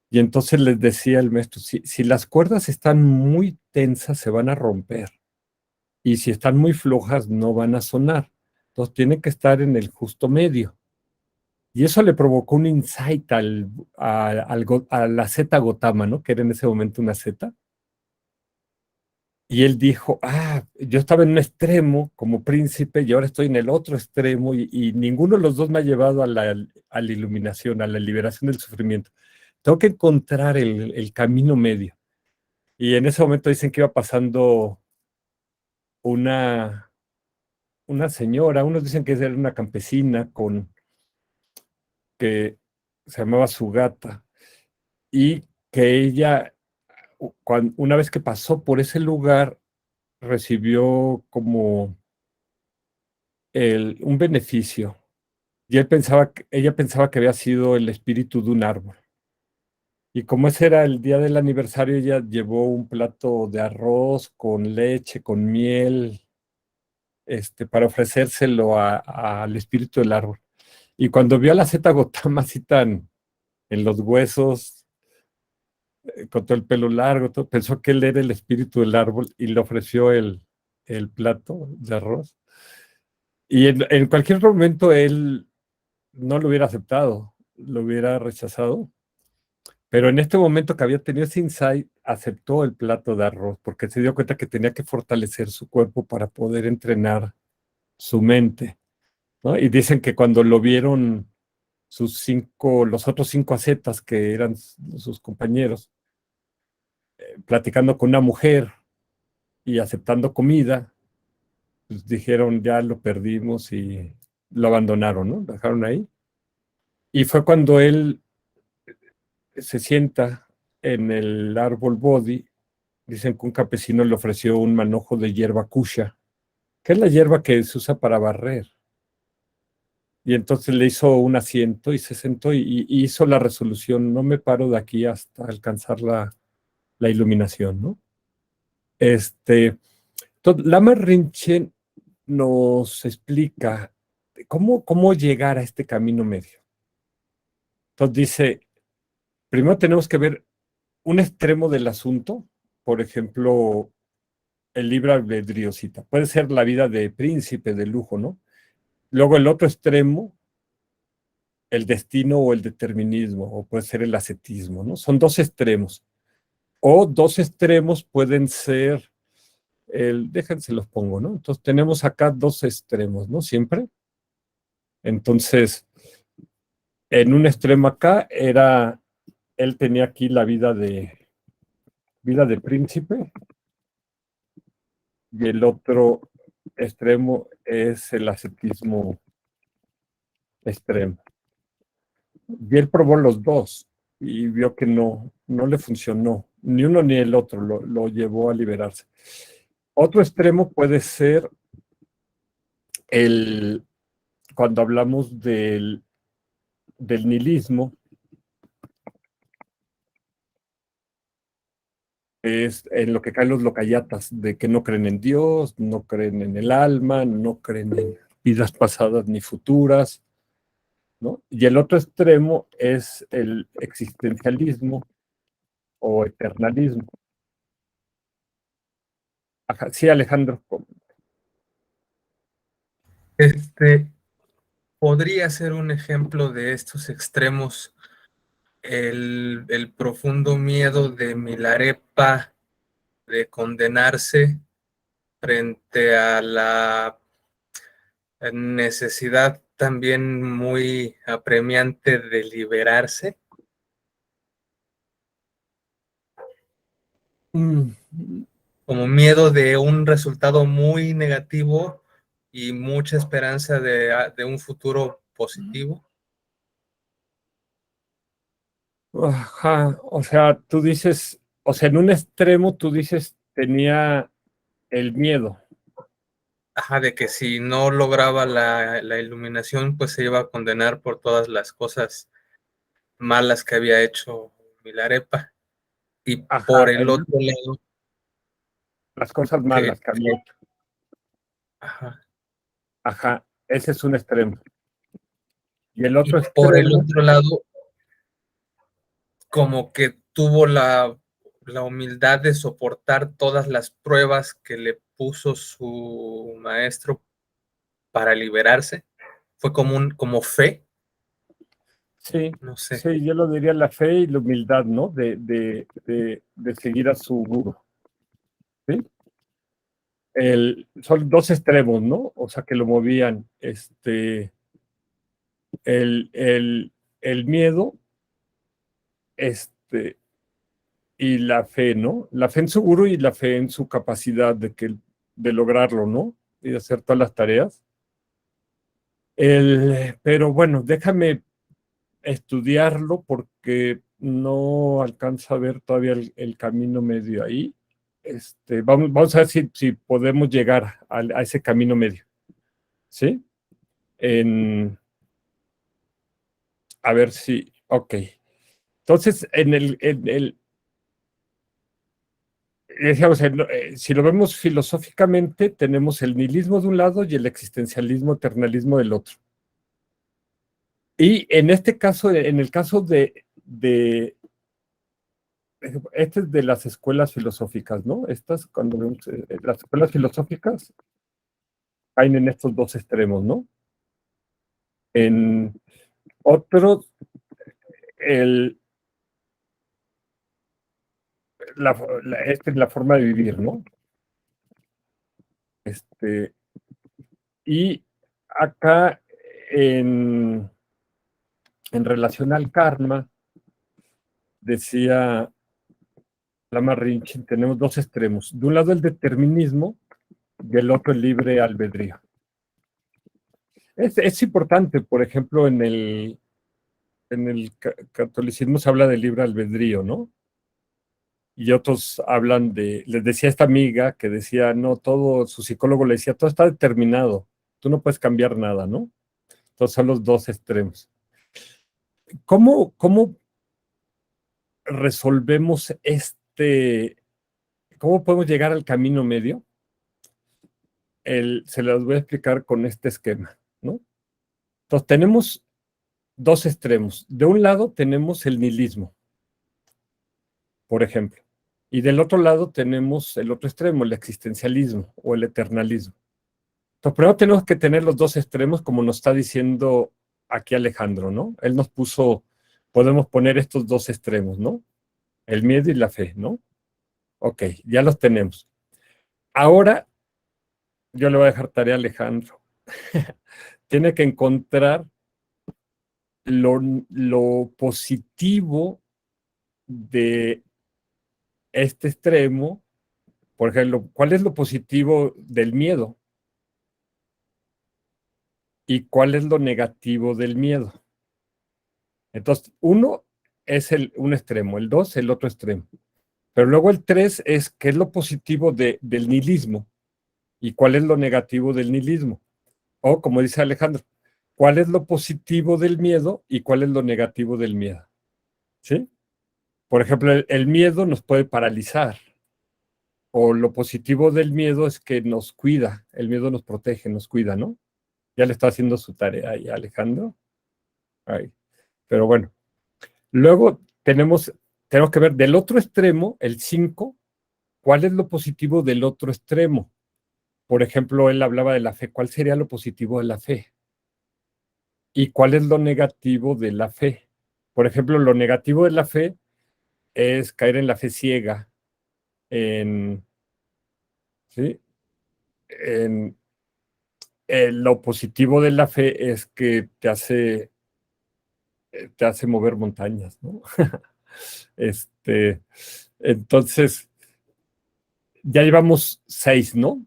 Y entonces les decía el maestro, si las cuerdas están muy tensas se van a romper y si están muy flojas no van a sonar. Entonces tienen que estar en el justo medio. Y eso le provocó un insight a la Zeta Gotama, ¿no? Que era en ese momento una Zeta. Y él dijo, yo estaba en un extremo como príncipe y ahora estoy en el otro extremo y ninguno de los dos me ha llevado a la iluminación, a la liberación del sufrimiento. Tengo que encontrar el camino medio. Y en ese momento dicen que iba pasando una, una señora, unos dicen que era una campesina que se llamaba Sugata y que ella, una vez que pasó por ese lugar, recibió como un beneficio. Y ella pensaba que había sido el espíritu de un árbol. Y como ese era el día del aniversario, ella llevó un plato de arroz con leche, con miel, para ofrecérselo al espíritu del árbol. Y cuando vio a la Zeta Gotama así tan en los huesos, con todo el pelo largo, pensó que él era el espíritu del árbol y le ofreció el plato de arroz. Y en cualquier momento él no lo hubiera aceptado, lo hubiera rechazado. Pero en este momento que había tenido ese insight, aceptó el plato de arroz porque se dio cuenta que tenía que fortalecer su cuerpo para poder entrenar su mente, ¿no? Y dicen que cuando lo vieron los otros 5 ascetas que eran sus compañeros, platicando con una mujer y aceptando comida, pues dijeron, ya lo perdimos y lo abandonaron, ¿no? Lo dejaron ahí. Y fue cuando él se sienta en el árbol Bodhi, dicen que un campesino le ofreció un manojo de hierba kusha, que es la hierba que se usa para barrer. Y entonces le hizo un asiento y se sentó y hizo la resolución: no me paro de aquí hasta alcanzar la iluminación, ¿no? Entonces, Lama Rinchen nos explica cómo llegar a este camino medio. Entonces dice, primero tenemos que ver un extremo del asunto, por ejemplo, el libre albedrío cita. Puede ser la vida de príncipe, de lujo, ¿no? Luego el otro extremo, el destino o el determinismo, o puede ser el ascetismo, ¿no? Son dos extremos. O dos extremos pueden ser déjense los pongo, ¿no? Entonces tenemos acá dos extremos, ¿no? Siempre. Entonces, en un extremo acá él tenía aquí la vida de príncipe, y el otro extremo es el ascetismo extremo. Y él probó los dos y vio que no le funcionó, ni uno ni el otro lo llevó a liberarse. Otro extremo puede ser cuando hablamos del nihilismo, es en lo que caen los locayatas, de que no creen en Dios, no creen en el alma, no creen en vidas pasadas ni futuras, ¿no? Y el otro extremo es el existencialismo o eternalismo. Ajá, sí, Alejandro. Podría ser un ejemplo de estos extremos el profundo miedo de Milarepa de condenarse frente a la necesidad también muy apremiante de liberarse. Como miedo de un resultado muy negativo y mucha esperanza de un futuro positivo. Ajá, o sea, tú dices, o sea, en un extremo tú dices tenía el miedo. Ajá, de que si no lograba la iluminación, pues se iba a condenar por todas las cosas malas que había hecho Milarepa. Y Ajá, por el otro lado, las cosas malas que había hecho. Ajá, ese es un extremo. Y el otro extremo. Por el otro lado, como que tuvo la humildad de soportar todas las pruebas que le puso su maestro para liberarse. Fue como fe. Sí, no sé. Sí, yo lo diría la fe y la humildad, ¿no? De seguir a su guru. ¿Sí? Son dos extremos, ¿no? O sea, que lo movían. El miedo, y la fe, ¿no? La fe en su guru y la fe en su capacidad de lograrlo, ¿no? Y de hacer todas las tareas. Pero bueno, déjame estudiarlo porque no alcanzo a ver todavía el camino medio ahí. Vamos a ver si podemos llegar a ese camino medio. ¿Sí? A ver si, ok. Entonces, decíamos, si lo vemos filosóficamente, tenemos el nihilismo de un lado y el existencialismo, eternalismo del otro. Y en este caso, en el caso este es de las escuelas filosóficas, ¿no? Cuando vemos las escuelas filosóficas, caen en estos dos extremos, ¿no? En otros, esta es la forma de vivir, ¿no? Y acá, en relación al karma, decía Lama Rinchen, tenemos dos extremos. De un lado el determinismo, del otro el libre albedrío. Es importante, por ejemplo, en el catolicismo se habla de libre albedrío, ¿no? y otros hablan les decía esta amiga que decía, no, todo, su psicólogo le decía, todo está determinado, tú no puedes cambiar nada, ¿no? Entonces son los dos extremos. ¿Cómo resolvemos cómo podemos llegar al camino medio? Se los voy a explicar con este esquema, ¿no? Entonces tenemos dos extremos. De un lado tenemos el nihilismo, por ejemplo, y del otro lado tenemos el otro extremo, el existencialismo o el eternalismo. Entonces primero tenemos que tener los dos extremos, como nos está diciendo aquí Alejandro, ¿no? Él nos puso, podemos poner estos dos extremos, ¿no? El miedo y la fe, ¿no? Ok, ya los tenemos. Ahora yo le voy a dejar tarea a Alejandro. Tiene que encontrar lo positivo de este extremo. Por ejemplo, ¿cuál es lo positivo del miedo? ¿Y cuál es lo negativo del miedo? Entonces, uno es un extremo, el dos el otro extremo. Pero luego el tres es qué es lo positivo del nihilismo y cuál es lo negativo del nihilismo. O, como dice Alejandro, ¿cuál es lo positivo del miedo y cuál es lo negativo del miedo? ¿Sí? Por ejemplo, el miedo nos puede paralizar. O lo positivo del miedo es que nos cuida. El miedo nos protege, nos cuida, ¿no? Ya le está haciendo su tarea ahí, Alejandro. Ahí. Pero bueno. Luego tenemos que ver del otro extremo, el 5, ¿cuál es lo positivo del otro extremo? Por ejemplo, él hablaba de la fe. ¿Cuál sería lo positivo de la fe? ¿Y cuál es lo negativo de la fe? Por ejemplo, lo negativo de la fe es caer en la fe ciega, ¿sí? Lo positivo de la fe es que te hace mover montañas, ¿no? Entonces, ya llevamos 6, ¿no?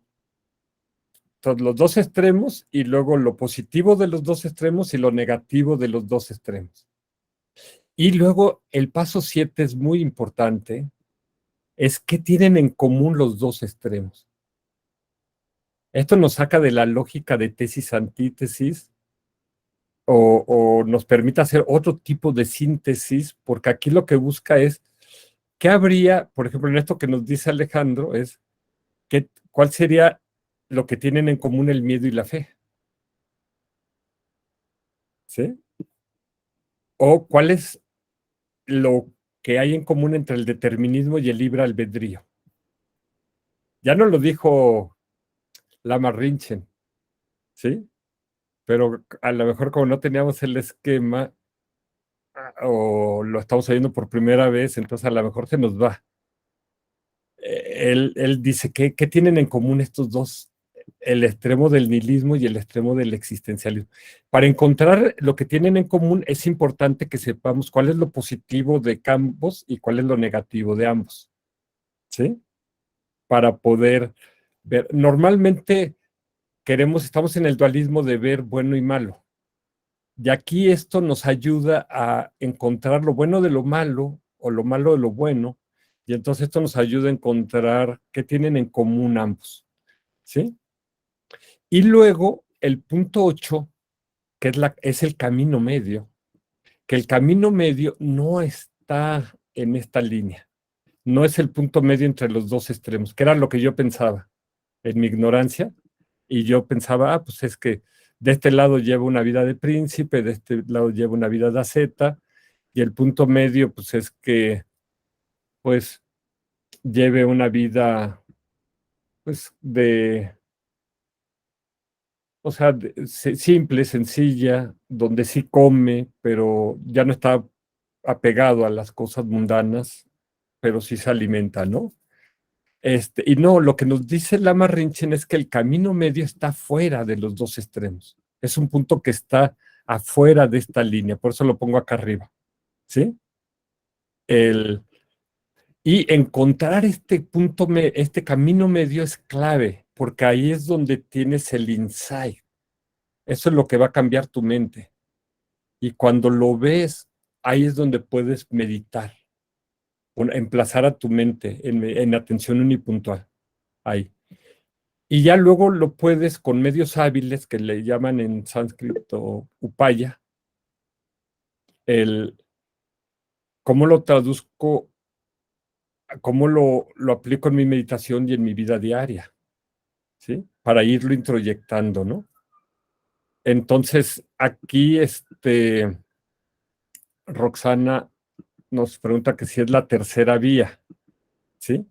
Entonces, los dos extremos y luego lo positivo de los dos extremos y lo negativo de los dos extremos. Y luego el paso 7 es muy importante, es qué tienen en común los dos extremos. Esto nos saca de la lógica de tesis-antítesis o nos permite hacer otro tipo de síntesis, porque aquí lo que busca es, ¿qué habría, por ejemplo, en esto que nos dice Alejandro, es cuál sería lo que tienen en común el miedo y la fe? ¿Sí? O cuál es lo que hay en común entre el determinismo y el libre albedrío. Ya no lo dijo Lama Rinchen, ¿sí? Pero a lo mejor como no teníamos el esquema o lo estamos oyendo por primera vez, entonces a lo mejor se nos va. Él dice, ¿qué tienen en común estos dos? El extremo del nihilismo y el extremo del existencialismo. Para encontrar lo que tienen en común es importante que sepamos cuál es lo positivo de ambos y cuál es lo negativo de ambos, ¿sí? Para poder ver. Normalmente estamos en el dualismo de ver bueno y malo. Y aquí esto nos ayuda a encontrar lo bueno de lo malo o lo malo de lo bueno. Y entonces esto nos ayuda a encontrar qué tienen en común ambos, ¿sí? Y luego el punto 8, que es el camino medio, que el camino medio no está en esta línea, no es el punto medio entre los dos extremos, que era lo que yo pensaba en mi ignorancia, y yo pensaba, pues es que de este lado llevo una vida de príncipe, de este lado llevo una vida de asceta, y el punto medio, pues es que, pues, lleve una vida, pues, o sea, simple, sencilla, donde sí come, pero ya no está apegado a las cosas mundanas, pero sí se alimenta, ¿no? Y no, lo que nos dice Lama Rinchen es que el camino medio está fuera de los dos extremos. Es un punto que está afuera de esta línea, por eso lo pongo acá arriba, ¿sí? Y encontrar este camino medio es clave, porque ahí es donde tienes el insight. Eso es lo que va a cambiar tu mente. Y cuando lo ves, ahí es donde puedes meditar. emplazar a tu mente en atención unipuntual. Ahí. Y ya luego lo puedes con medios hábiles que le llaman en sánscrito upaya. ¿Cómo lo traduzco? ¿Cómo lo aplico en mi meditación y en mi vida diaria? ¿Sí? Para irlo introyectando, ¿no? Entonces, aquí Roxana nos pregunta que si es la tercera vía, ¿sí?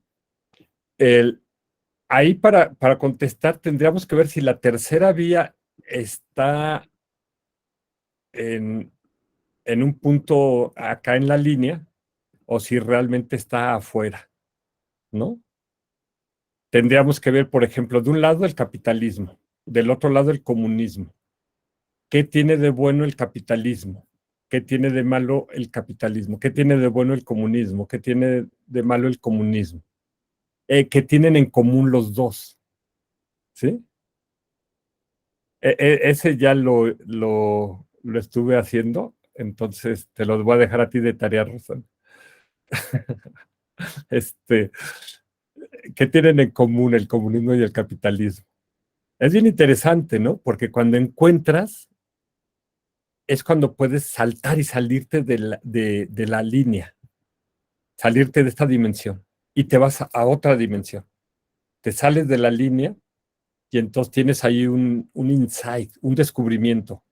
Ahí para contestar tendríamos que ver si la tercera vía está en un punto acá en la línea o si realmente está afuera, ¿no? Tendríamos que ver, por ejemplo, de un lado el capitalismo, del otro lado el comunismo. ¿Qué tiene de bueno el capitalismo? ¿Qué tiene de malo el capitalismo? ¿Qué tiene de bueno el comunismo? ¿Qué tiene de malo el comunismo? ¿Qué tienen en común los dos? ¿Sí? Ese ya lo estuve haciendo, entonces te lo voy a dejar a ti de tarea, Rosana. Este, ¿Qué tienen en común el comunismo y el capitalismo? Es bien interesante, ¿no? Porque cuando encuentras, es cuando puedes saltar y salirte de la línea, salirte de esta dimensión y te vas a otra dimensión. Te sales de la línea y entonces tienes ahí un insight, un descubrimiento.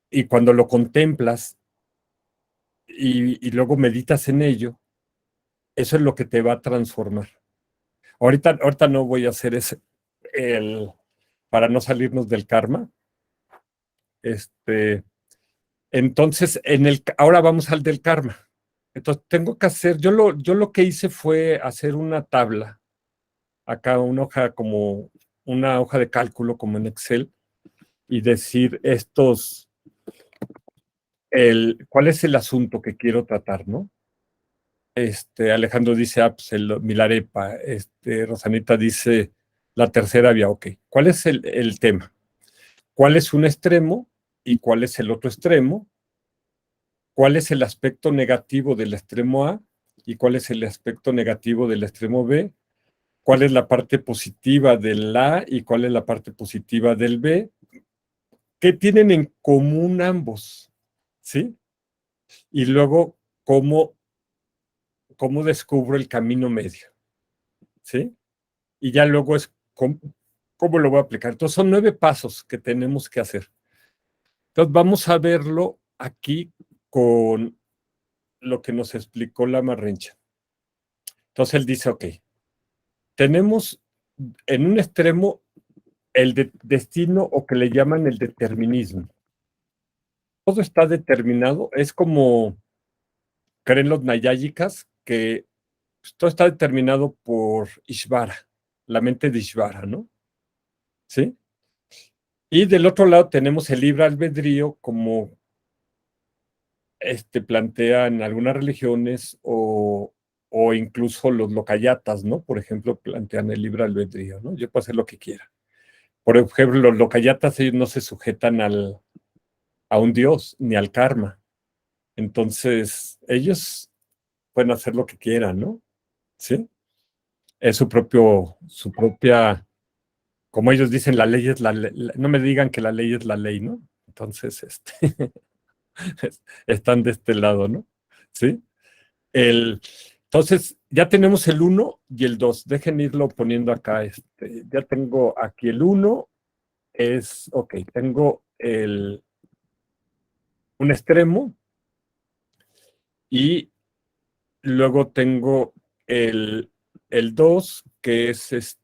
Y cuando lo contemplas y luego meditas en ello, eso es lo que te va a transformar. Ahorita no voy a hacer para no salirnos del karma. Entonces, ahora vamos al del karma. Entonces, tengo que hacer, yo lo que hice fue hacer una tabla, acá una hoja de cálculo como en Excel, y decir ¿cuál es el asunto que quiero tratar, no? Alejandro dice, pues Milarepa, Rosanita dice, la tercera vía, ok. ¿Cuál es el tema? ¿Cuál es un extremo y cuál es el otro extremo? ¿Cuál es el aspecto negativo del extremo A y cuál es el aspecto negativo del extremo B? ¿Cuál es la parte positiva del A y cuál es la parte positiva del B? ¿Qué tienen en común ambos? ¿Sí? Y luego, ¿cómo descubro el camino medio? ¿Sí? Y ya luego es cómo lo voy a aplicar. Entonces, son 9 pasos que tenemos que hacer. Entonces, vamos a verlo aquí con lo que nos explicó la Marrencha. Entonces, él dice, ok, tenemos en un extremo el destino o que le llaman el determinismo. Todo está determinado, es como creen los nayáyicas que pues, todo está determinado por Ishvara, la mente de Ishvara, ¿no? ¿Sí? Y del otro lado tenemos el libre albedrío como plantean algunas religiones o incluso los locayatas, ¿no? Por ejemplo, plantean el libre albedrío, ¿no? Yo puedo hacer lo que quiera. Por ejemplo, los locayatas, ellos no se sujetan a un dios ni al karma. Entonces, ellos pueden hacer lo que quieran, ¿no? ¿Sí? Es su propia, como ellos dicen, la ley es la ley. No me digan que la ley es la ley, ¿no? Entonces, están de este lado, ¿no? ¿Sí? Entonces, ya tenemos el 1 y el 2. Dejen irlo poniendo acá. Ya tengo aquí el 1. Ok, tengo un extremo y luego tengo el 2, que es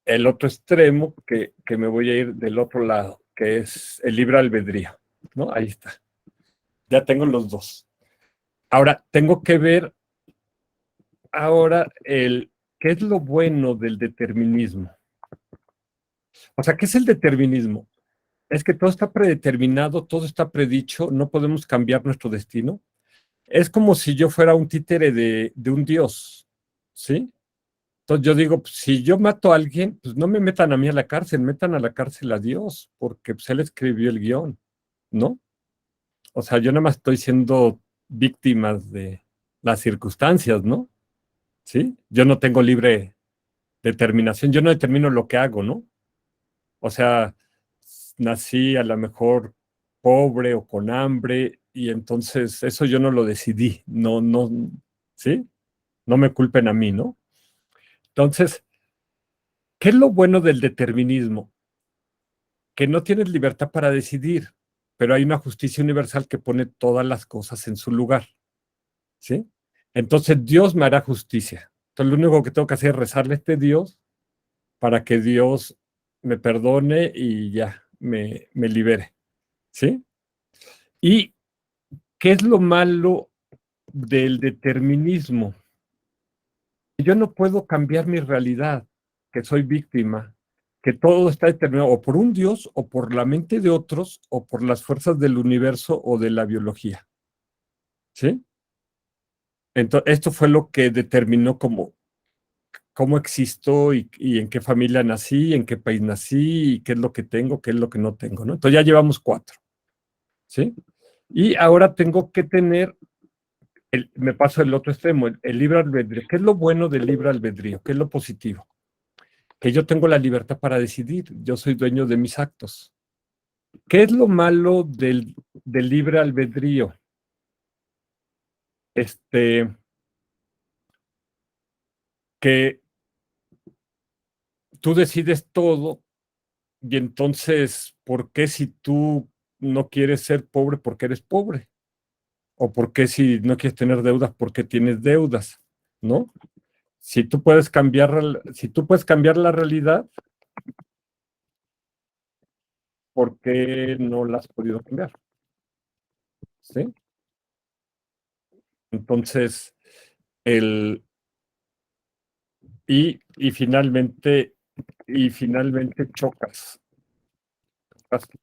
el otro extremo que me voy a ir del otro lado, que es el libre albedrío, ¿no? Ahí está. Ya tengo los dos. Ahora, tengo que ver ahora qué es lo bueno del determinismo. O sea, ¿qué es el determinismo? Es que todo está predeterminado, todo está predicho, no podemos cambiar nuestro destino. Es como si yo fuera un títere de un dios, ¿sí? Entonces yo digo, pues, si yo mato a alguien, pues no me metan a mí a la cárcel, metan a la cárcel a Dios, porque pues, él escribió el guión, ¿no? O sea, yo nada más estoy siendo víctima de las circunstancias, ¿no? ¿Sí? Yo no tengo libre determinación, yo no determino lo que hago, ¿no? O sea, nací a lo mejor pobre o con hambre y entonces eso yo no lo decidí, no, ¿sí? No me culpen a mí, ¿no? Entonces, ¿qué es lo bueno del determinismo? Que no tienes libertad para decidir, pero hay una justicia universal que pone todas las cosas en su lugar, ¿sí? Entonces Dios me hará justicia. Entonces lo único que tengo que hacer es rezarle a este Dios para que Dios me perdone y ya, me libere, ¿sí? ¿Y qué es lo malo del determinismo? Yo no puedo cambiar mi realidad, que soy víctima, que todo está determinado o por un Dios o por la mente de otros o por las fuerzas del universo o de la biología, ¿sí? Entonces, esto fue lo que determinó cómo existo y en qué familia nací, en qué país nací, y qué es lo que tengo, qué es lo que no tengo, ¿no? Entonces ya llevamos 4, ¿sí? Y ahora tengo que tener, me paso al otro extremo, el libre albedrío. ¿Qué es lo bueno del libre albedrío? ¿Qué es lo positivo? Que yo tengo la libertad para decidir, yo soy dueño de mis actos. ¿Qué es lo malo del libre albedrío? Que tú decides todo y entonces, ¿por qué si tú no quieres ser pobre porque eres pobre? ¿O por qué si no quieres tener deudas porque tienes deudas? ¿No? Si tú puedes cambiar la realidad, ¿por qué no la has podido cambiar? ¿Sí? Entonces, el, y finalmente, chocas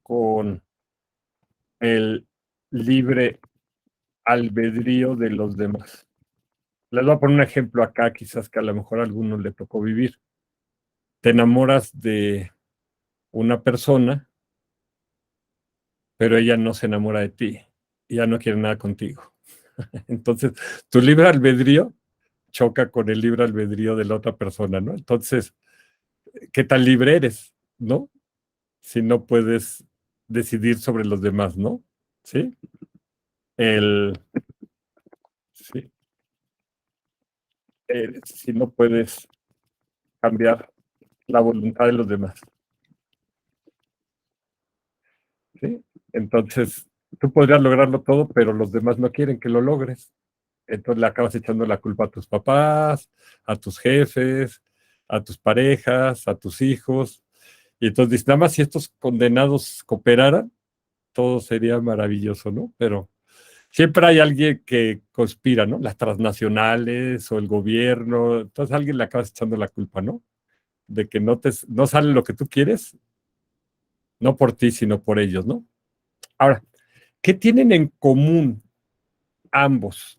con el libre albedrío de los demás. Les voy a poner un ejemplo acá, quizás que a lo mejor a algunos le tocó vivir. Te enamoras de una persona, pero ella no se enamora de ti, y ya no quiere nada contigo. Entonces, tu libre albedrío choca con el libre albedrío de la otra persona, ¿no? Entonces, ¿qué tan libre eres, no? Si no puedes decidir sobre los demás, ¿no? ¿Sí? El, sí, si no puedes cambiar la voluntad de los demás, ¿sí? Entonces, tú podrías lograrlo todo, pero los demás no quieren que lo logres. Entonces le acabas echando la culpa a tus papás, a tus jefes, a tus parejas, a tus hijos. Y entonces dices, nada más si estos condenados cooperaran, todo sería maravilloso, ¿no? Pero siempre hay alguien que conspira, ¿no? Las transnacionales o el gobierno. Entonces a alguien le acabas echando la culpa, ¿no? De que no sale lo que tú quieres, no por ti, sino por ellos, ¿no? Ahora, ¿qué tienen en común ambos?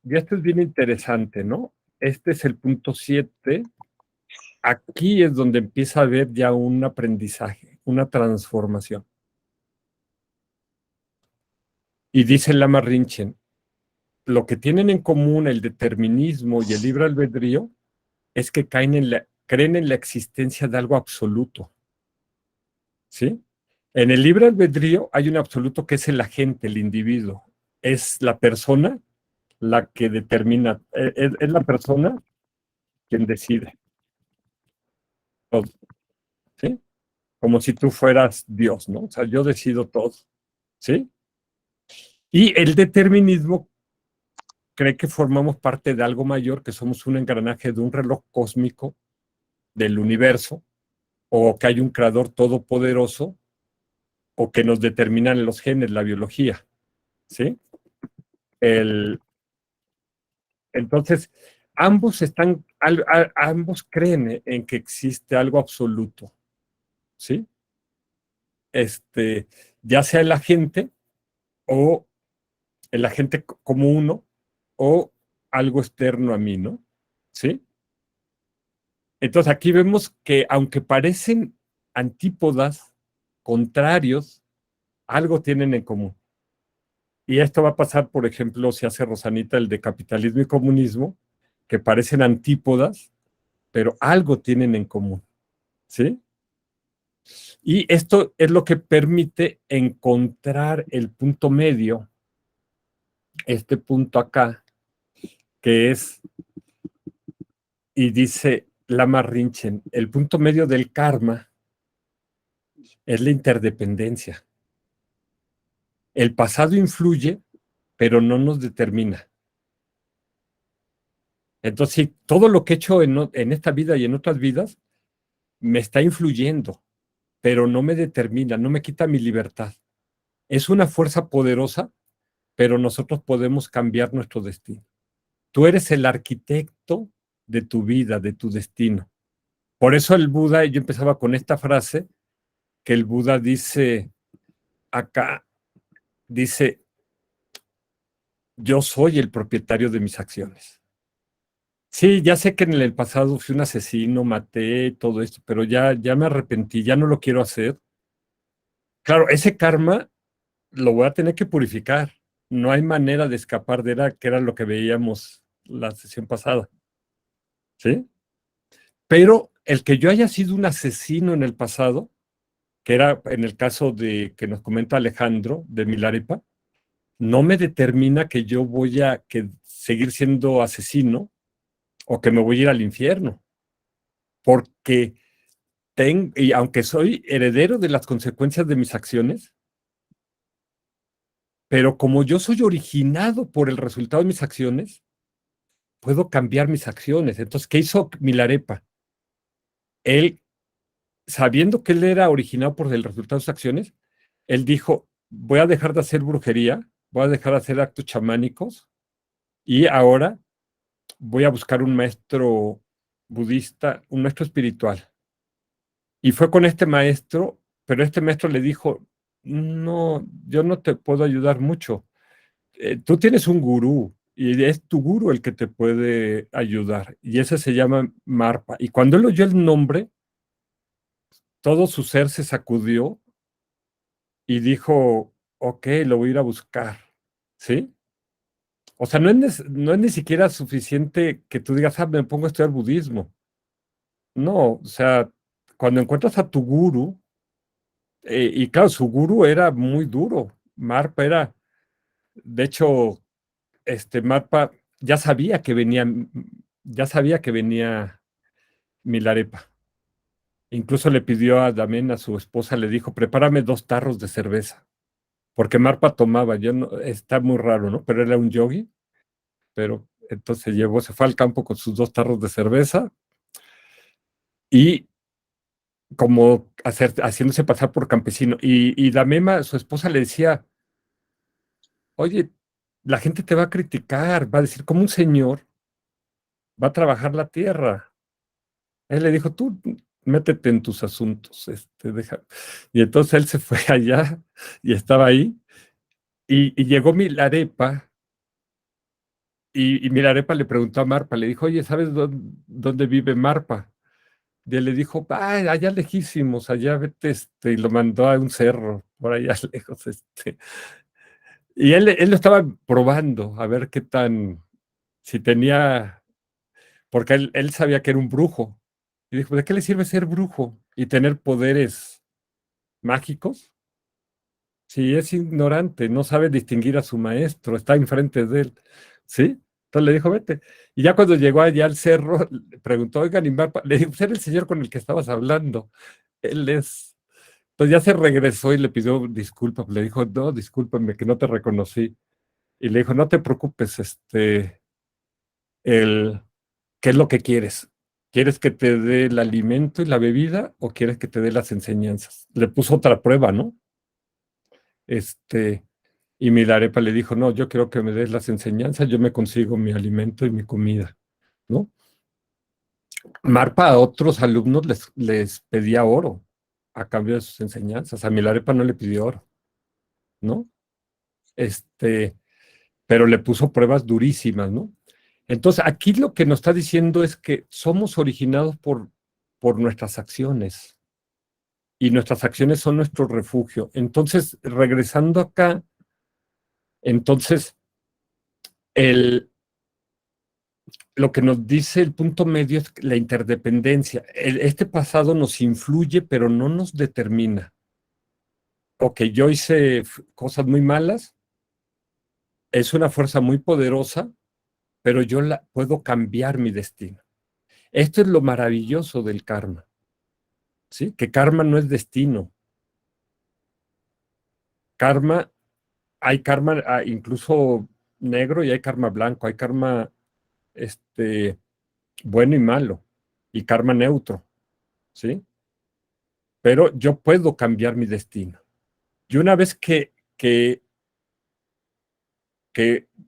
Y esto es bien interesante, ¿no? Este es el punto 7. Aquí es donde empieza a haber ya un aprendizaje, una transformación. Y dice Lama Rinchen, lo que tienen en común el determinismo y el libre albedrío es que creen en la existencia de algo absoluto, ¿sí? En el libre albedrío hay un absoluto que es el agente, el individuo. Es la persona la que determina, es la persona quien decide todo, ¿sí? Como si tú fueras Dios, ¿no? O sea, yo decido todo, ¿sí? Y el determinismo cree que formamos parte de algo mayor, que somos un engranaje de un reloj cósmico del universo, o que hay un creador todopoderoso, o que nos determinan los genes, la biología, ¿sí? El, entonces, ambos creen en que existe algo absoluto, ¿sí? Ya sea o el agente como uno, o algo externo a mí, ¿no? ¿Sí? Entonces aquí vemos que aunque parecen antípodas, contrarios, algo tienen en común. Y esto va a pasar, por ejemplo, si hace Rosanita el de capitalismo y comunismo, que parecen antípodas, pero algo tienen en común, ¿sí? Y esto es lo que permite encontrar el punto medio, este punto acá, que es, y dice Lama Rinchen, el punto medio del karma es la interdependencia. El pasado influye, pero no nos determina. Entonces, sí, todo lo que he hecho en esta vida y en otras vidas me está influyendo, pero no me determina, no me quita mi libertad. Es una fuerza poderosa, pero nosotros podemos cambiar nuestro destino. Tú eres el arquitecto de tu vida, de tu destino. Por eso el Buda, yo empezaba con esta frase, que el Buda dice acá, dice, yo soy el propietario de mis acciones. Sí, ya sé que en el pasado fui un asesino, maté, todo esto, pero ya me arrepentí, ya no lo quiero hacer. Claro, ese karma lo voy a tener que purificar. No hay manera de escapar de él, que era lo que veíamos la sesión pasada. ¿Sí? Pero el que yo haya sido un asesino en el pasado, que era en el caso de que nos comenta Alejandro de Milarepa, no me determina que yo voy a seguir siendo asesino o que me voy a ir al infierno. Porque y aunque soy heredero de las consecuencias de mis acciones, pero como yo soy originado por el resultado de mis acciones, puedo cambiar mis acciones. Entonces, ¿qué hizo Milarepa? Él, sabiendo que él era originado por el resultado de sus acciones, él dijo, voy a dejar de hacer brujería, voy a dejar de hacer actos chamánicos y ahora voy a buscar un maestro budista, un maestro espiritual. Y fue con este maestro, pero este maestro le dijo, no, yo no te puedo ayudar mucho. Tú tienes un gurú y es tu gurú el que te puede ayudar. Y ese se llama Marpa. Y cuando él oyó el nombre, todo su ser se sacudió y dijo, ok, lo voy a ir a buscar. ¿Sí? O sea, no es ni siquiera suficiente que tú digas, me pongo a estudiar budismo. No, o sea, cuando encuentras a tu gurú, y claro, su gurú era muy duro. Marpa era, de hecho, Marpa ya sabía que venía Milarepa. Incluso le pidió a Damen, a su esposa, le dijo, prepárame 2 tarros de cerveza, porque Marpa tomaba, está muy raro, ¿no? Pero era un yogi, pero entonces se fue al campo con sus 2 tarros de cerveza y como haciéndose pasar por campesino. Y Damema, su esposa, le decía, oye, la gente te va a criticar, va a decir, ¿cómo un señor va a trabajar la tierra? Él le dijo, tú métete en tus asuntos, deja. Y entonces él se fue allá y estaba ahí, y llegó Milarepa, y Milarepa le preguntó a Marpa, le dijo, oye, ¿sabes dónde vive Marpa? Y él le dijo, allá lejísimos, allá vete, y lo mandó a un cerro, por allá lejos, Y él lo estaba probando, a ver qué tan, si tenía, porque él sabía que era un brujo. Y dijo, ¿de qué le sirve ser brujo y tener poderes mágicos? Si es ignorante, no sabe distinguir a su maestro, está enfrente de él, ¿sí? Entonces le dijo, vete. Y ya cuando llegó allá al cerro, le preguntó, oigan, le dijo, ¿era el señor con el que estabas hablando? Él es. Entonces ya se regresó y le pidió disculpas, le dijo, no, discúlpame que no te reconocí. Y le dijo, no te preocupes, ¿qué es lo que quieres? ¿Quieres que te dé el alimento y la bebida o quieres que te dé las enseñanzas? Le puso otra prueba, ¿no? Y Milarepa le dijo, no, yo quiero que me des las enseñanzas, yo me consigo mi alimento y mi comida, ¿no? Marpa a otros alumnos les pedía oro a cambio de sus enseñanzas. A Milarepa no le pidió oro, ¿no? Pero le puso pruebas durísimas, ¿no? Entonces, aquí lo que nos está diciendo es que somos originados por nuestras acciones. y nuestras acciones son nuestro refugio. Entonces, regresando acá, entonces, lo que nos dice el punto medio es la interdependencia. Este pasado nos influye, pero no nos determina. Ok, yo hice cosas muy malas, es una fuerza muy poderosa, pero yo puedo cambiar mi destino. Esto es lo maravilloso del karma, ¿sí? Que karma no es destino. Karma, hay karma incluso negro y hay karma blanco, hay karma bueno y malo, y karma neutro, ¿sí? Pero yo puedo cambiar mi destino. Y una vez que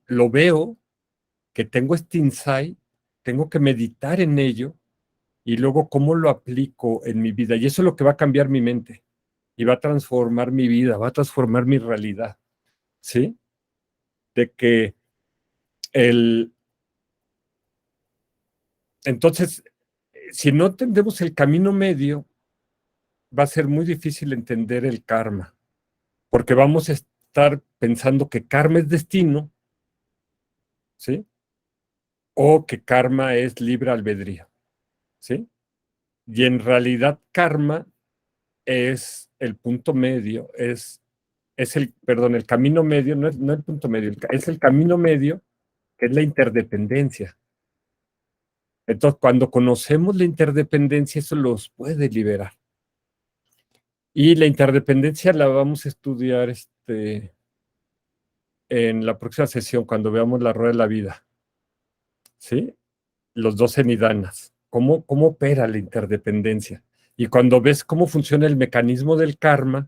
lo veo, que tengo este insight, tengo que meditar en ello y luego cómo lo aplico en mi vida. Y eso es lo que va a cambiar mi mente y va a transformar mi vida, va a transformar mi realidad, ¿sí? De que entonces, si no entendemos el camino medio, va a ser muy difícil entender el karma, porque vamos a estar pensando que karma es destino, ¿sí? O que karma es libre albedrío, ¿sí? Y en realidad karma es el punto medio, el camino medio, no el punto medio, es el camino medio, que es la interdependencia. Entonces, cuando conocemos la interdependencia, eso los puede liberar. Y la interdependencia la vamos a estudiar en la próxima sesión, cuando veamos la rueda de la vida, ¿sí? Los 12 nidanas, cómo opera la interdependencia. Y cuando ves cómo funciona el mecanismo del karma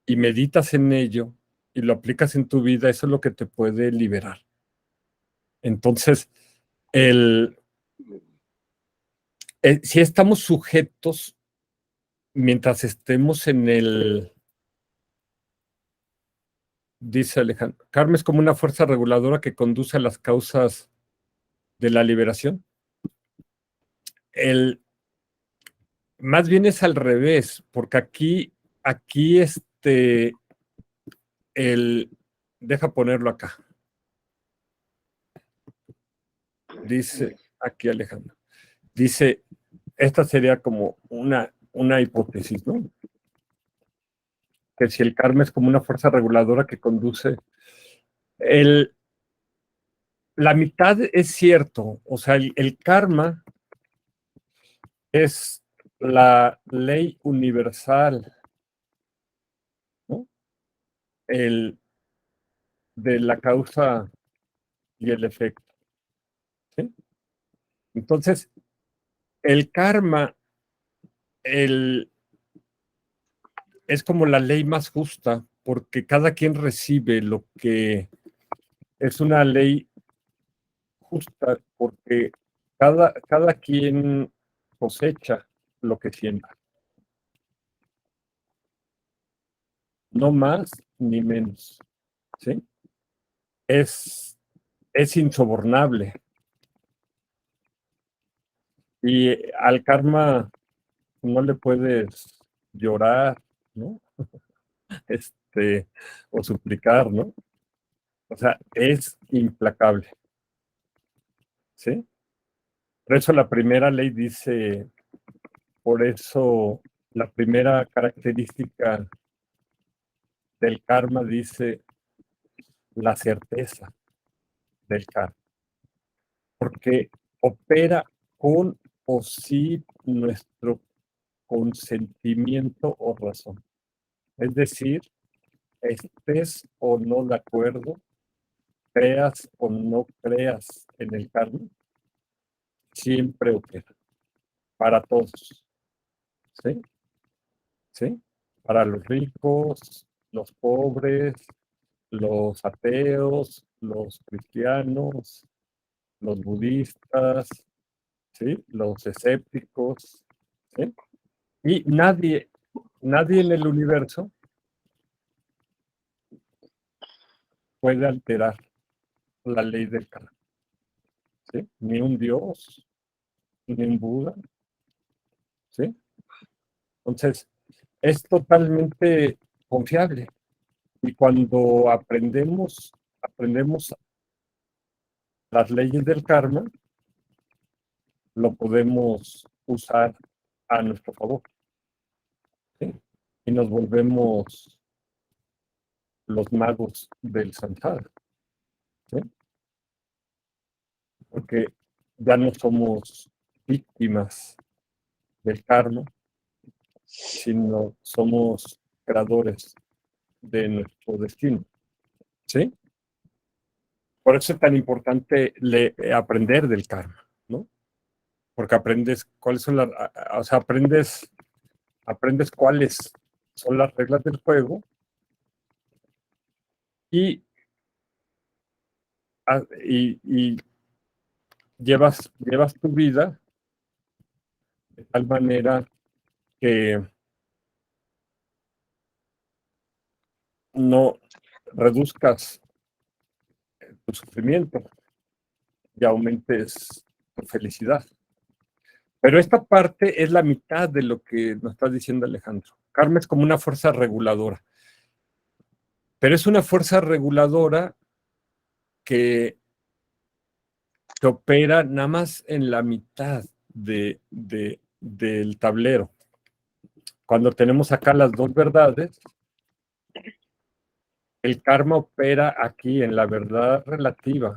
y meditas en ello y lo aplicas en tu vida, eso es lo que te puede liberar. Entonces, si estamos sujetos mientras estemos dice Alejandro, karma es como una fuerza reguladora que conduce a las causas de la liberación. Más bien es al revés, porque aquí deja ponerlo acá. Dice aquí Alejandro, dice, esta sería como una hipótesis, ¿no? Que si el karma es como una fuerza reguladora que conduce, la mitad es cierto, o sea, el karma es la ley universal, ¿no? De la causa y el efecto, ¿sí? Entonces, el karma es como la ley más justa, porque cada quien recibe lo que es una ley justa, porque cada quien cosecha lo que siembra, no más ni menos, ¿sí? Es insobornable. Y al karma no le puedes llorar, ¿no? O suplicar, ¿no? O sea, es implacable, ¿sí? Por eso la primera ley dice, por eso la primera característica del karma dice la certeza del karma, porque opera con o sin nuestro consentimiento o razón. Es decir, estés o no de acuerdo, creas o no creas en el karma, siempre opera para todos, ¿sí? ¿Sí? Para los ricos, los pobres, los ateos, los cristianos, los budistas, ¿sí? Los escépticos, ¿sí? Y nadie en el universo puede alterar la ley del karma, ¿sí? Ni un dios, ni un Buda, ¿sí? Entonces, es totalmente confiable. Y cuando aprendemos las leyes del karma, lo podemos usar a nuestro favor, ¿sí? Y nos volvemos los magos del samsara, ¿sí? Porque ya no somos víctimas del karma, sino somos creadores de nuestro destino, ¿sí? Por eso es tan importante aprender del karma, ¿no? Porque aprendes cuáles son o sea, aprendes cuáles son las reglas del juego y, y llevas tu vida de tal manera que no reduzcas tu sufrimiento y aumentes tu felicidad. Pero esta parte es la mitad de lo que nos está diciendo Alejandro. Karma es como una fuerza reguladora, pero es una fuerza reguladora que opera nada más en la mitad del tablero. Cuando tenemos acá las dos verdades, el karma opera aquí en la verdad relativa,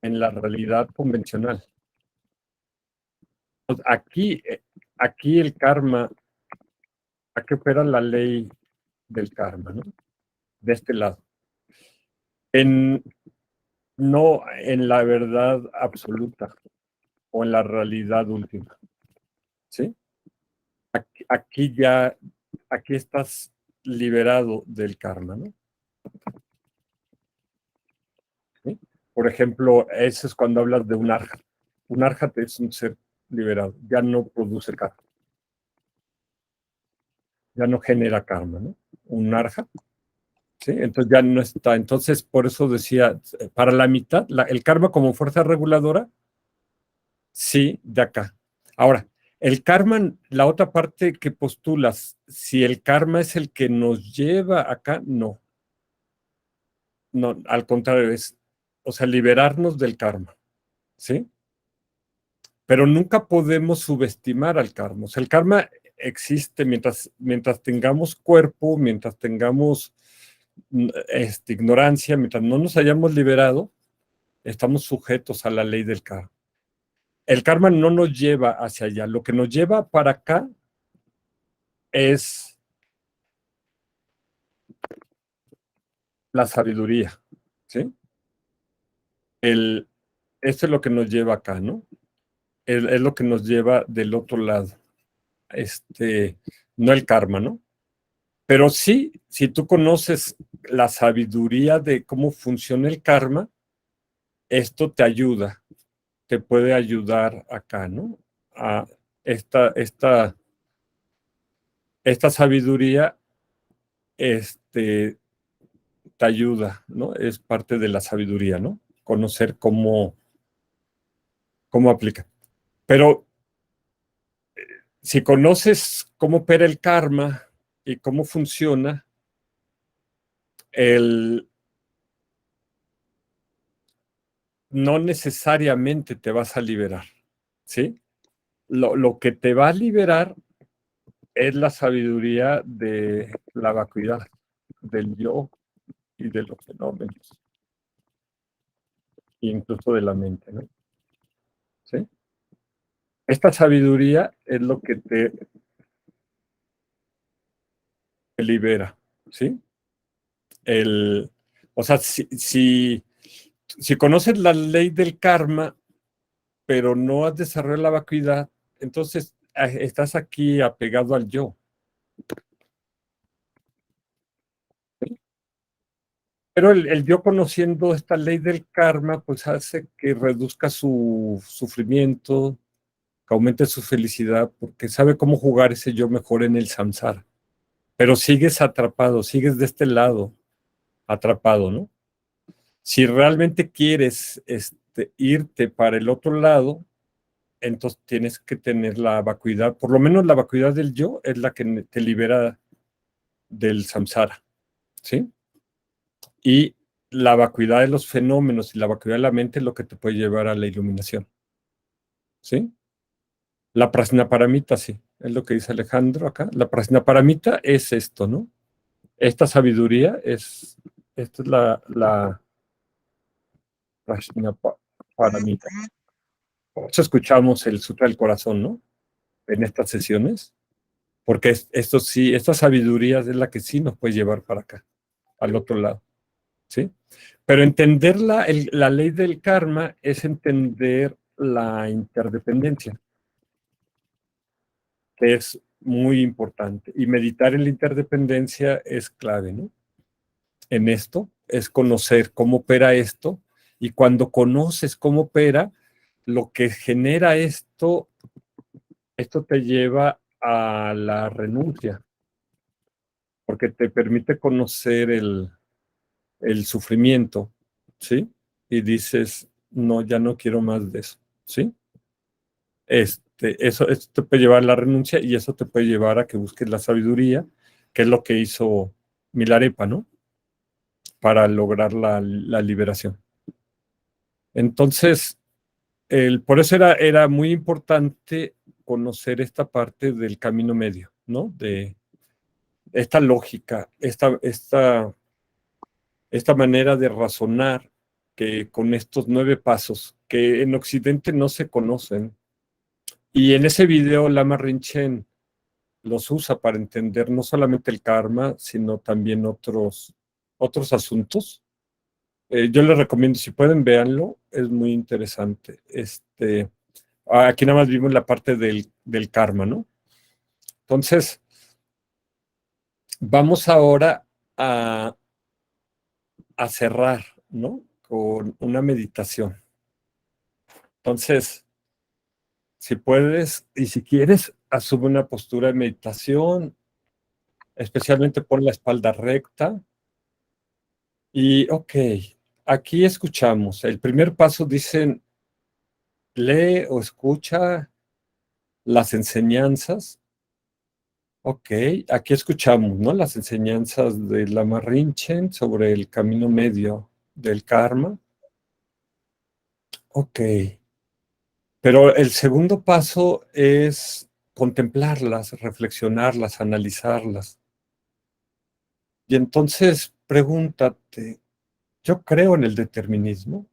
en la realidad convencional. Pues aquí el karma, aquí opera la ley del karma, ¿no? De este lado. No en la verdad absoluta o en la realidad última, ¿sí? Aquí estás liberado del karma, ¿no? ¿Sí? Por ejemplo, eso es cuando hablas de un arhat. Un arhat es un ser liberado, ya no produce karma, ya no genera karma, ¿no? Un arhat, ¿sí? Entonces ya no está. Entonces, por eso decía, para la mitad, el karma como fuerza reguladora, sí, de acá. Ahora, el karma, la otra parte que postulas, si el karma es el que nos lleva acá, no. No, al contrario, o sea, liberarnos del karma, ¿sí? Pero nunca podemos subestimar al karma. O sea, el karma existe mientras tengamos cuerpo, mientras tengamos ignorancia, mientras no nos hayamos liberado, estamos sujetos a la ley del karma. El karma no nos lleva hacia allá. Lo que nos lleva para acá es la sabiduría, ¿sí? Esto es lo que nos lleva acá, ¿no? Es lo que nos lleva del otro lado. No el karma, ¿no? Pero sí, si tú conoces la sabiduría de cómo funciona el karma, esto te ayuda, te puede ayudar acá, ¿no? A esta sabiduría, te ayuda, ¿no? Es parte de la sabiduría, ¿no? Conocer cómo aplica. Pero si conoces cómo opera el karma y cómo funciona, no necesariamente te vas a liberar, ¿sí? Lo que te va a liberar es la sabiduría de la vacuidad, del yo y de los fenómenos, incluso de la mente, ¿no? ¿Sí? Esta sabiduría es lo que te libera, ¿sí? O sea, si conoces la ley del karma, pero no has desarrollado la vacuidad, entonces estás aquí apegado al yo. Pero el yo conociendo esta ley del karma, pues hace que reduzca su sufrimiento, que aumente su felicidad, porque sabe cómo jugar ese yo mejor en el samsara. Pero sigues atrapado, sigues de este lado atrapado, ¿no? Si realmente quieres irte para el otro lado, entonces tienes que tener la vacuidad, por lo menos la vacuidad del yo es la que te libera del samsara, ¿sí? Y la vacuidad de los fenómenos y la vacuidad de la mente es lo que te puede llevar a la iluminación, ¿sí? La prajnaparamita, sí, es lo que dice Alejandro acá. La prajnaparamita es esto, ¿no? Esta sabiduría esta es la prajnaparamita. Por eso escuchamos el Sutra del Corazón, ¿no? En estas sesiones, porque esto sí, esta sabiduría es la que sí nos puede llevar para acá, al otro lado, ¿sí? Pero entender la ley del karma es entender la interdependencia, que es muy importante. Y meditar en la interdependencia es clave, ¿no? En esto es conocer cómo opera esto, y cuando conoces cómo opera, lo que genera esto te lleva a la renuncia, porque te permite conocer el sufrimiento, ¿sí? Y dices, no, ya no quiero más de eso, ¿sí? Eso te puede llevar a la renuncia, y eso te puede llevar a que busques la sabiduría, que es lo que hizo Milarepa, ¿no? Para lograr la liberación. Entonces, por eso era muy importante conocer esta parte del camino medio, ¿no? De esta lógica, esta manera de razonar, que con estos 9 pasos que en Occidente no se conocen. Y en ese video Lama Rinchen los usa para entender no solamente el karma, sino también otros asuntos. Yo les recomiendo, si pueden, véanlo, es muy interesante. Aquí nada más vimos la parte del karma, ¿no? Entonces, vamos ahora a cerrar, ¿no? Con una meditación. Entonces, si puedes y si quieres, asume una postura de meditación, especialmente pon la espalda recta. Y, ok, aquí escuchamos. El primer paso dicen, lee o escucha las enseñanzas. Ok, aquí escuchamos, ¿no? Las enseñanzas de Lama Rinchen sobre el camino medio del karma. Ok, pero el segundo paso es contemplarlas, reflexionarlas, analizarlas. Y entonces pregúntate, ¿yo creo en el determinismo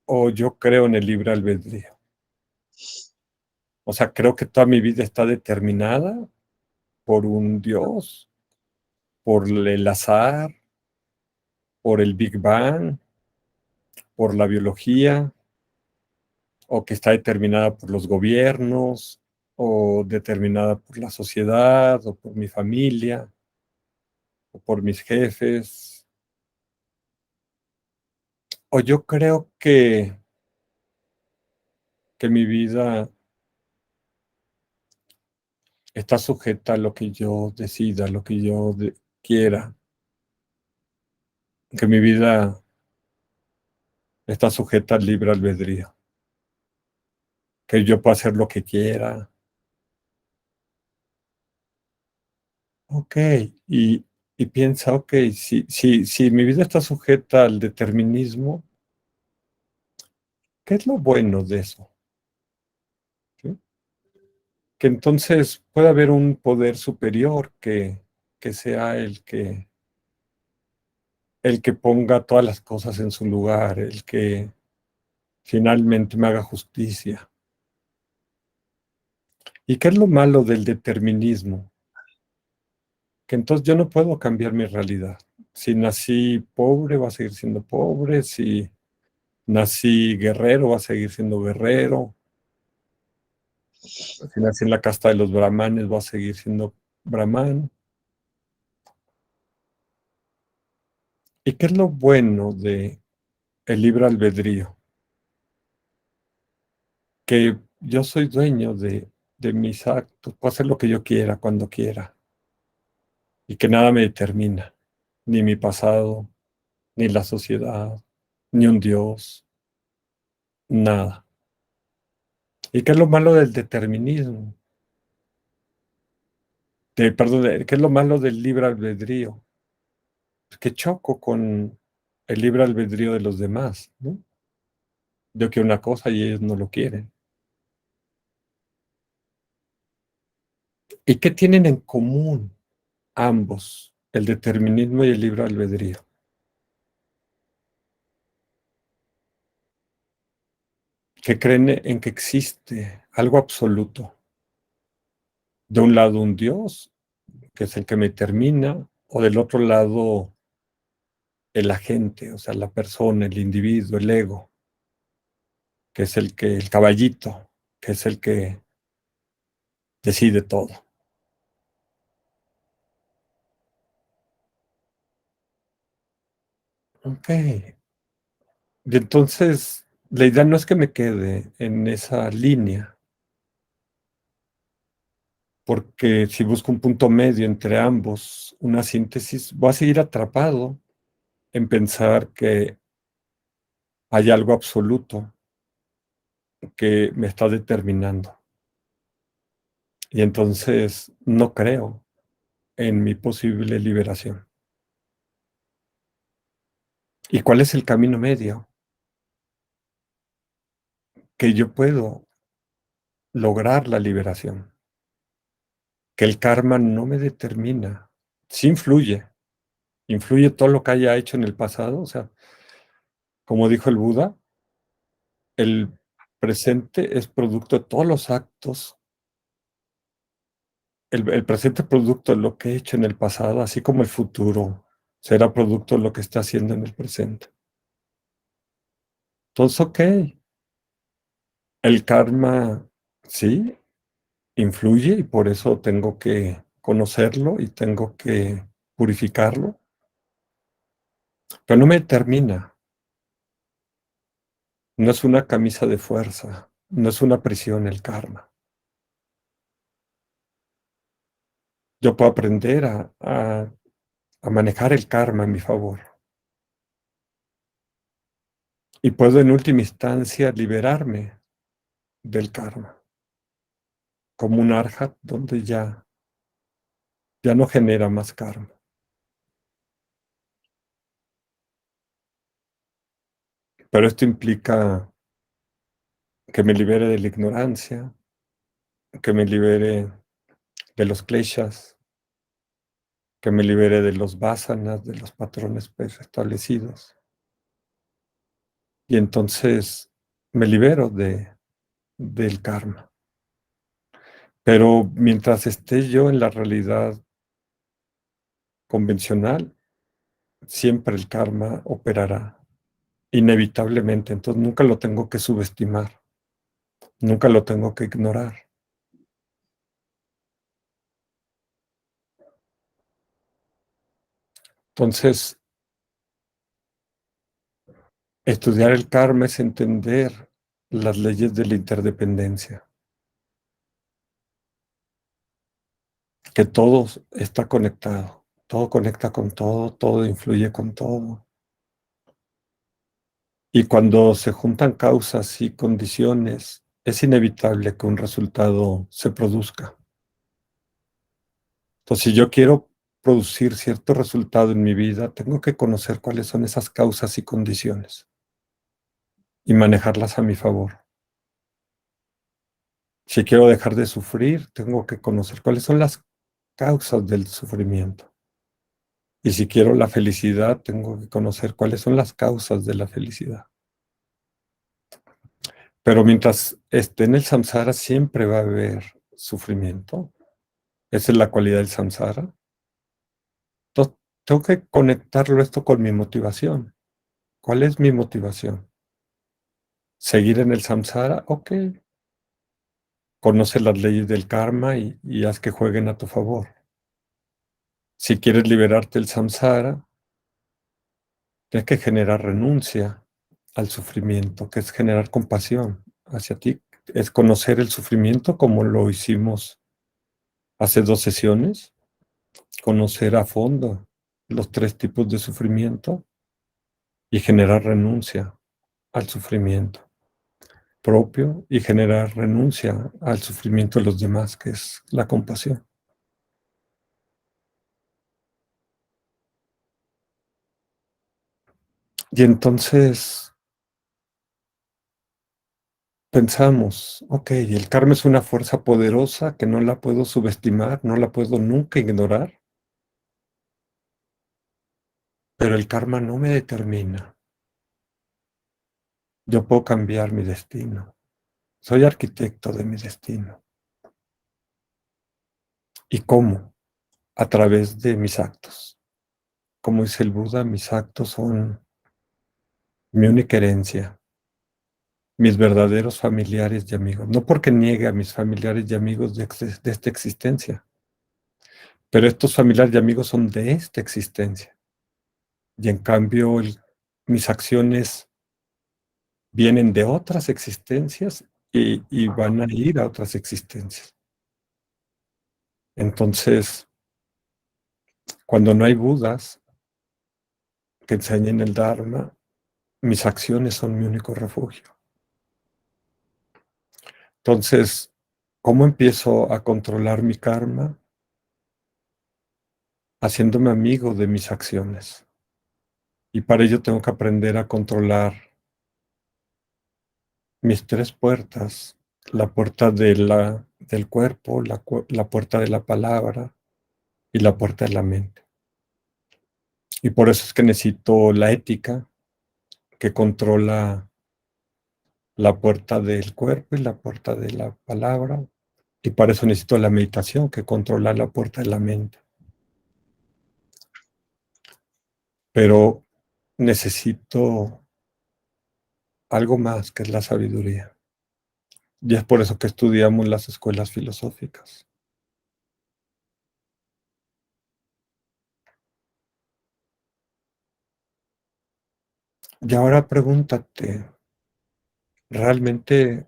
o yo creo en el libre albedrío? O sea, creo que toda mi vida está determinada por un Dios, por el azar, por el Big Bang, por la biología, o que está determinada por los gobiernos, o determinada por la sociedad, o por mi familia, o por mis jefes. O yo creo que mi vida está sujeta a lo que yo decida, a lo que yo quiera, que mi vida está sujeta al libre albedrío, que yo puedo hacer lo que quiera. Ok, y piensa, ok, si mi vida está sujeta al determinismo, ¿qué es lo bueno de eso? ¿Sí? Que entonces puede haber un poder superior que sea el que ponga todas las cosas en su lugar, el que finalmente me haga justicia. ¿Y qué es lo malo del determinismo? Que entonces yo no puedo cambiar mi realidad. Si nací pobre, va a seguir siendo pobre. Si nací guerrero, va a seguir siendo guerrero. Si nací en la casta de los brahmanes, va a seguir siendo brahman. ¿Y qué es lo bueno de el libre albedrío? Que yo soy dueño de mis actos, puedo hacer lo que yo quiera, cuando quiera, y que nada me determina, ni mi pasado, ni la sociedad, ni un Dios, nada. ¿Y qué es lo malo del determinismo? Perdón, ¿qué es lo malo del libre albedrío? Es que choco con el libre albedrío de los demás, ¿no? Yo quiero una cosa y ellos no lo quieren. ¿Y qué tienen en común ambos, el determinismo y el libre albedrío? Que creen en que existe algo absoluto. De un lado un Dios, que es el que me determina, o del otro lado el agente, o sea, la persona, el individuo, el ego, que es el caballito, que es el que decide todo. Ok. Y entonces, la idea no es que me quede en esa línea, porque si busco un punto medio entre ambos, una síntesis, voy a seguir atrapado en pensar que hay algo absoluto que me está determinando. Y entonces no creo en mi posible liberación. ¿Y cuál es el camino medio? Que yo puedo lograr la liberación, que el karma no me determina, sí influye todo lo que haya hecho en el pasado, o sea, como dijo el Buda, el presente es producto de todos los actos, el presente es producto de lo que he hecho en el pasado, así como el futuro será producto de lo que está haciendo en el presente. Entonces, ok, el karma sí influye y por eso tengo que conocerlo y tengo que purificarlo, pero no me determina, no es una camisa de fuerza, no es una prisión el karma. Yo puedo aprender a manejar el karma en mi favor y puedo en última instancia liberarme del karma, como un arhat donde ya no genera más karma. Pero esto implica que me libere de la ignorancia, que me libere de los kleshas, que me libere de los vasanas, de los patrones establecidos. Y entonces me libero del karma. Pero mientras esté yo en la realidad convencional, siempre el karma operará, inevitablemente. Entonces nunca lo tengo que subestimar, nunca lo tengo que ignorar. Entonces, estudiar el karma es entender las leyes de la interdependencia, que todo está conectado, todo conecta con todo, todo influye con todo. Y cuando se juntan causas y condiciones, es inevitable que un resultado se produzca. Entonces, si yo quiero producir cierto resultado en mi vida, tengo que conocer cuáles son esas causas y condiciones y manejarlas a mi favor. Si quiero dejar de sufrir, tengo que conocer cuáles son las causas del sufrimiento. Y si quiero la felicidad, tengo que conocer cuáles son las causas de la felicidad. Pero mientras esté en el samsara, siempre va a haber sufrimiento. Esa es la cualidad del samsara. Entonces, tengo que conectarlo esto con mi motivación. ¿Cuál es mi motivación? ¿Seguir en el samsara? Ok. Conoce las leyes del karma y haz que jueguen a tu favor. Si quieres liberarte del samsara, tienes que generar renuncia al sufrimiento, que es generar compasión hacia ti. Es conocer el sufrimiento como lo hicimos hace 2 sesiones, conocer a fondo los 3 tipos de sufrimiento y generar renuncia al sufrimiento. propio y generar renuncia al sufrimiento de los demás, que es la compasión. Y entonces pensamos, ok, el karma es una fuerza poderosa que no la puedo subestimar, no la puedo nunca ignorar, pero el karma no me determina. Yo puedo cambiar mi destino. Soy arquitecto de mi destino. ¿Y cómo? A través de mis actos. Como dice el Buda, mis actos son mi única herencia, mis verdaderos familiares y amigos. No porque niegue a mis familiares y amigos de esta existencia, pero estos familiares y amigos son de esta existencia. Y en cambio, mis acciones vienen de otras existencias y van a ir a otras existencias. Entonces, cuando no hay Budas que enseñen el Dharma, mis acciones son mi único refugio. Entonces, ¿cómo empiezo a controlar mi karma? Haciéndome amigo de mis acciones. Y para ello tengo que aprender a controlar mis tres puertas. La puerta del cuerpo, la puerta de la palabra y la puerta de la mente. Y por eso es que necesito la ética que controla la puerta del cuerpo y la puerta de la palabra. Y para eso necesito la meditación que controla la puerta de la mente. Pero necesito algo más que es la sabiduría. Y es por eso que estudiamos las escuelas filosóficas. Y ahora pregúntate, ¿realmente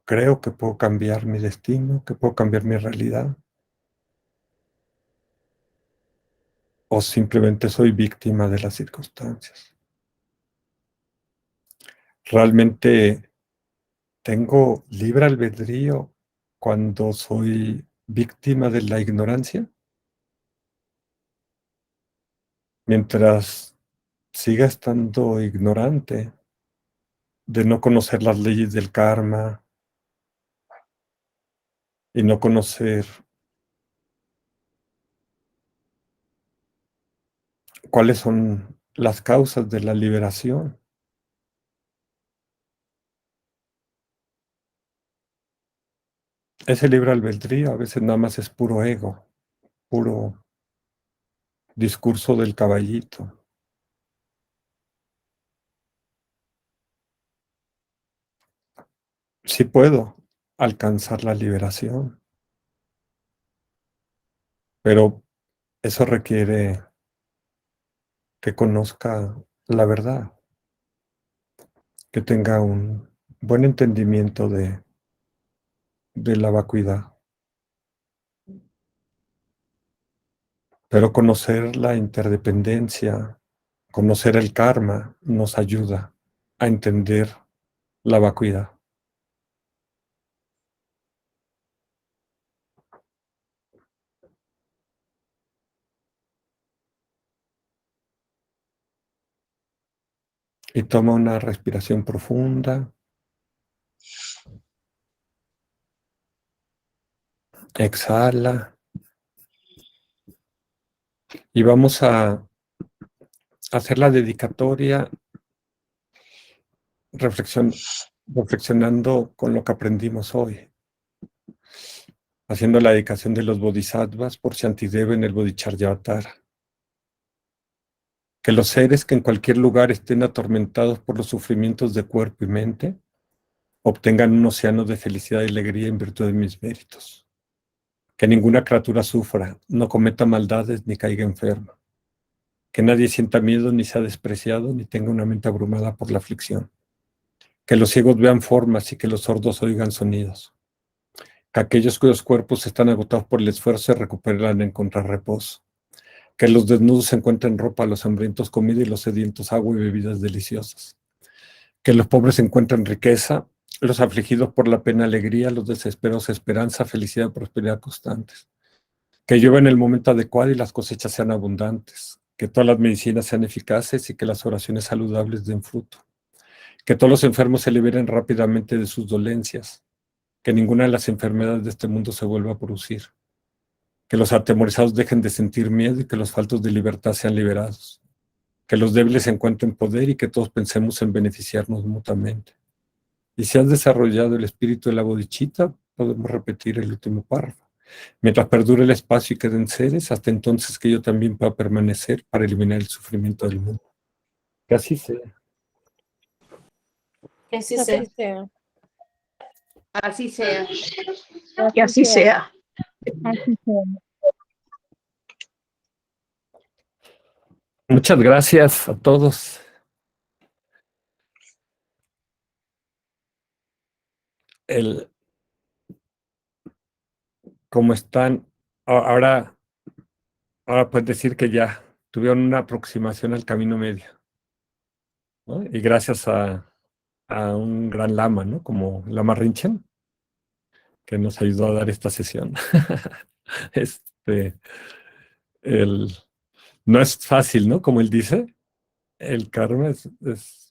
creo que puedo cambiar mi destino, que puedo cambiar mi realidad? ¿O simplemente soy víctima de las circunstancias? ¿Realmente tengo libre albedrío cuando soy víctima de la ignorancia? Mientras siga estando ignorante de no conocer las leyes del karma y no conocer cuáles son las causas de la liberación. Ese libre albedrío a veces nada más es puro ego, puro discurso del caballito. Sí puedo alcanzar la liberación, pero eso requiere que conozca la verdad, que tenga un buen entendimiento de la vacuidad. Pero conocer la interdependencia, conocer el karma, nos ayuda a entender la vacuidad. Y toma una respiración profunda. Exhala. Y vamos a hacer la dedicatoria reflexionando con lo que aprendimos hoy. Haciendo la dedicación de los bodhisattvas por Shantideva en el Bodhicharyavatara. Que los seres que en cualquier lugar estén atormentados por los sufrimientos de cuerpo y mente obtengan un océano de felicidad y alegría en virtud de mis méritos. Que ninguna criatura sufra, no cometa maldades ni caiga enferma. Que nadie sienta miedo ni sea despreciado ni tenga una mente abrumada por la aflicción. Que los ciegos vean formas y que los sordos oigan sonidos. Que aquellos cuyos cuerpos están agotados por el esfuerzo se recuperen al encontrar reposo. Que los desnudos encuentren ropa, los hambrientos comida y los sedientos agua y bebidas deliciosas. Que los pobres encuentren riqueza, los afligidos por la pena alegría, los desesperados esperanza, felicidad, prosperidad constantes. Que llueva en el momento adecuado y las cosechas sean abundantes. Que todas las medicinas sean eficaces y que las oraciones saludables den fruto. Que todos los enfermos se liberen rápidamente de sus dolencias. Que ninguna de las enfermedades de este mundo se vuelva a producir. Que los atemorizados dejen de sentir miedo y que los faltos de libertad sean liberados. Que los débiles encuentren poder y que todos pensemos en beneficiarnos mutuamente. Y si has desarrollado el espíritu de la bodichita, podemos repetir el último párrafo. Mientras perdure el espacio y queden seres, hasta entonces que yo también pueda permanecer para eliminar el sufrimiento del mundo. Que así sea. Que así sea. Así sea. Que así sea. Muchas gracias a todos. ¿Cómo están? Ahora puedes decir que ya tuvieron una aproximación al camino medio, ¿no? Y gracias a un gran lama, ¿no? Como Lama Rinchen, que nos ayudó a dar esta sesión. No es fácil, ¿no? Como él dice, el karma es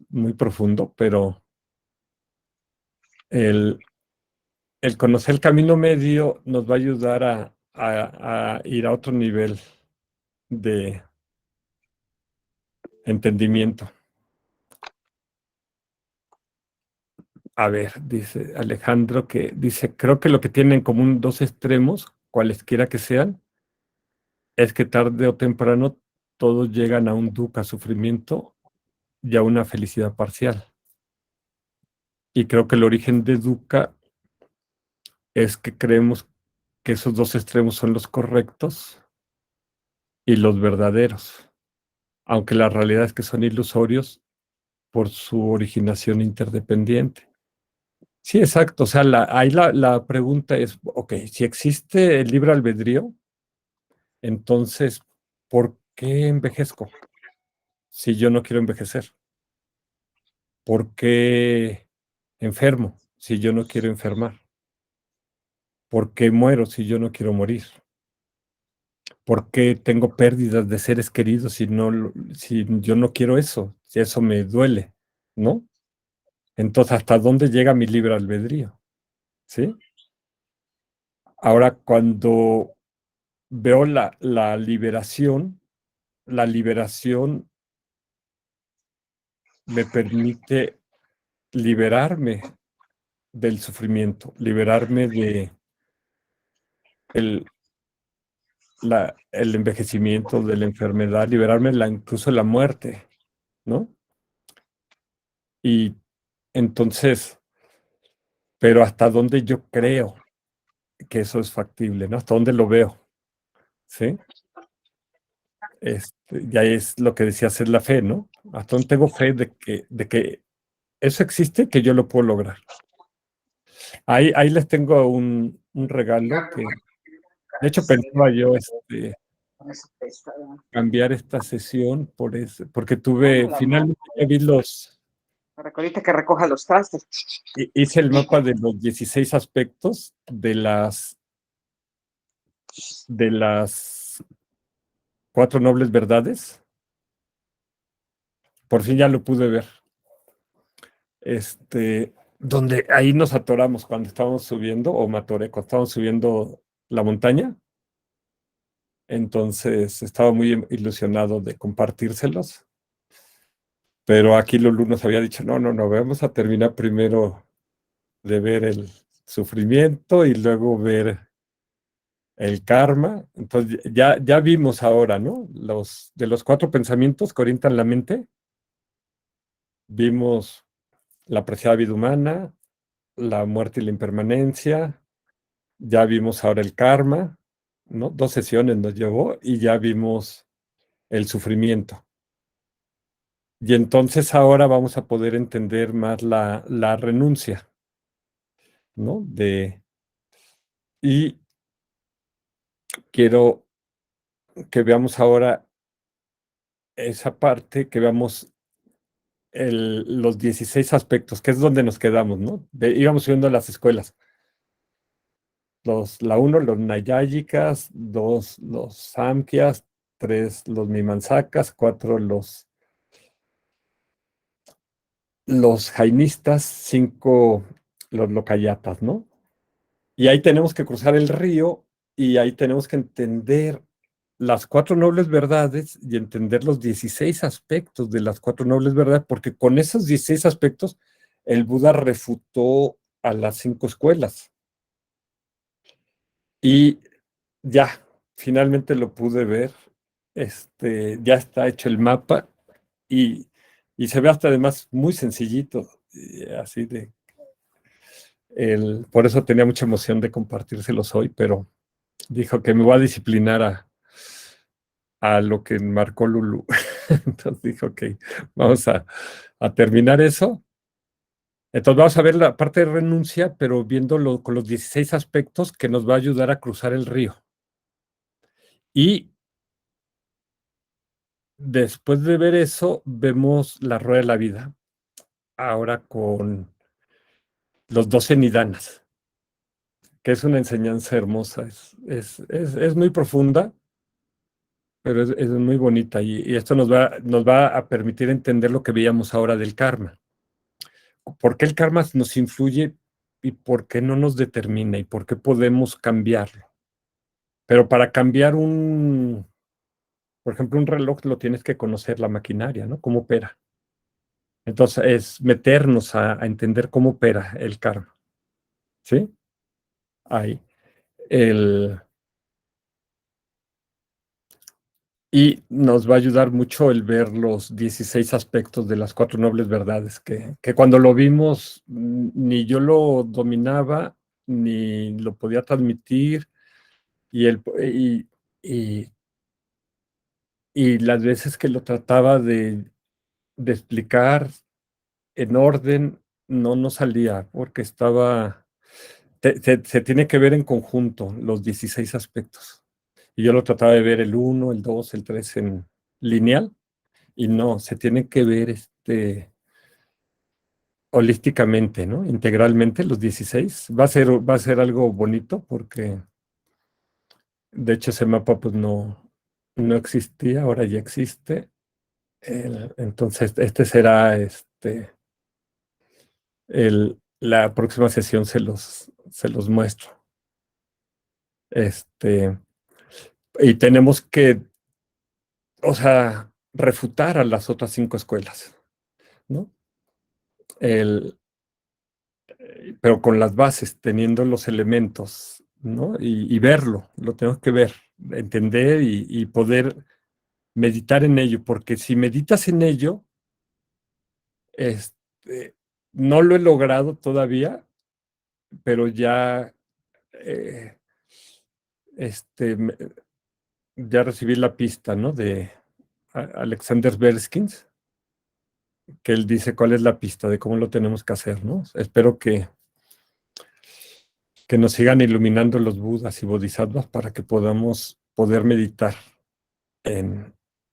muy profundo, pero el conocer el camino medio nos va a ayudar a ir a otro nivel de entendimiento. A ver, dice Alejandro, que dice, creo que lo que tienen en común dos extremos, cualesquiera que sean, es que tarde o temprano todos llegan a un dukkha, sufrimiento, y a una felicidad parcial. Y creo que el origen de dukkha es que creemos que esos dos extremos son los correctos y los verdaderos, aunque la realidad es que son ilusorios por su originación interdependiente. Sí, exacto. O sea, ahí la pregunta es, ok, si existe el libre albedrío, entonces, ¿por qué envejezco si yo no quiero envejecer? ¿Por qué enfermo si yo no quiero enfermar? ¿Por qué muero si yo no quiero morir? ¿Por qué tengo pérdidas de seres queridos si yo no quiero eso? Si eso me duele, ¿no? Entonces, ¿hasta dónde llega mi libre albedrío? ¿Sí? Ahora, cuando veo la liberación me permite liberarme del sufrimiento, liberarme de el envejecimiento, de la enfermedad, liberarme incluso de la muerte, ¿no? Y entonces, pero hasta dónde yo creo que eso es factible, ¿no? Hasta dónde lo veo, ¿sí? Ya es lo que decía hacer la fe, ¿no? Hasta dónde tengo fe de que eso existe, que yo lo puedo lograr. Ahí les tengo un regalo que, de hecho, pensaba yo cambiar esta sesión porque finalmente ya vi Ahorita que recoja los trastes. hice el mapa de los 16 aspectos de las 4 nobles verdades. Por fin ya lo pude ver. Donde ahí nos atoramos cuando estábamos subiendo, o me atoré cuando estábamos subiendo la montaña. Entonces estaba muy ilusionado de compartírselos. Pero aquí Lulú nos había dicho, no, vamos a terminar primero de ver el sufrimiento y luego ver el karma. Entonces ya vimos ahora, ¿no? De los 4 pensamientos que orientan la mente, vimos la preciada vida humana, la muerte y la impermanencia, ya vimos ahora el karma, ¿no? 2 sesiones nos llevó y ya vimos el sufrimiento. Y entonces ahora vamos a poder entender más la renuncia, ¿no? Y quiero que veamos ahora esa parte, que veamos los 16 aspectos, que es donde nos quedamos, ¿no? Íbamos subiendo a las escuelas. La 1, los Nayáyicas, 2, los Samkhyas, 3, los Mimamsakas, 4, los Jainistas, 5, los Lokayatas, ¿no? Y ahí tenemos que cruzar el río y ahí tenemos que entender las 4 nobles verdades y entender los 16 aspectos de las 4 nobles verdades, porque con esos 16 aspectos el Buda refutó a las 5 escuelas. Y ya, finalmente lo pude ver. Ya está hecho el mapa y, se ve hasta además muy sencillito, así de... por eso tenía mucha emoción de compartírselos hoy, pero dijo que me voy a disciplinar a lo que marcó Lulu. Entonces dijo, ok, vamos a terminar eso. Entonces vamos a ver la parte de renuncia, pero viéndolo con los 16 aspectos que nos va a ayudar a cruzar el río. Y después de ver eso, vemos la rueda de la vida, ahora con los 12 nidanas, que es una enseñanza hermosa, es muy profunda, pero es muy bonita y esto nos va a permitir entender lo que veíamos ahora del karma. ¿Por qué el karma nos influye y por qué no nos determina y por qué podemos cambiarlo? Pero para cambiar por ejemplo, un reloj lo tienes que conocer la maquinaria, ¿no? Cómo opera. Entonces es meternos a entender cómo opera el karma. ¿Sí? Ahí. Y nos va a ayudar mucho el ver los 16 aspectos de las 4 nobles verdades, que cuando lo vimos ni yo lo dominaba, ni lo podía transmitir, y, y, y las veces que lo trataba de explicar en orden, no salía, porque se tiene que ver en conjunto los 16 aspectos. Y yo lo trataba de ver el 1, el 2, el 3 en lineal, y no, se tiene que ver holísticamente, ¿no? Integralmente, los 16. Va a ser algo bonito porque, de hecho, ese mapa pues no existía, ahora ya existe. Entonces, será la próxima sesión se los muestro. Y tenemos que, o sea, refutar a las otras 5 escuelas, ¿no? Pero con las bases, teniendo los elementos, ¿no? Y verlo, lo tenemos que ver, entender y poder meditar en ello, porque si meditas en ello, no lo he logrado todavía, pero ya, eh, me- ya recibí la pista, ¿no? De Alexander Belskins, que él dice cuál es la pista de cómo lo tenemos que hacer, ¿no? Espero que nos sigan iluminando los Budas y Bodhisattvas para que podamos poder meditar en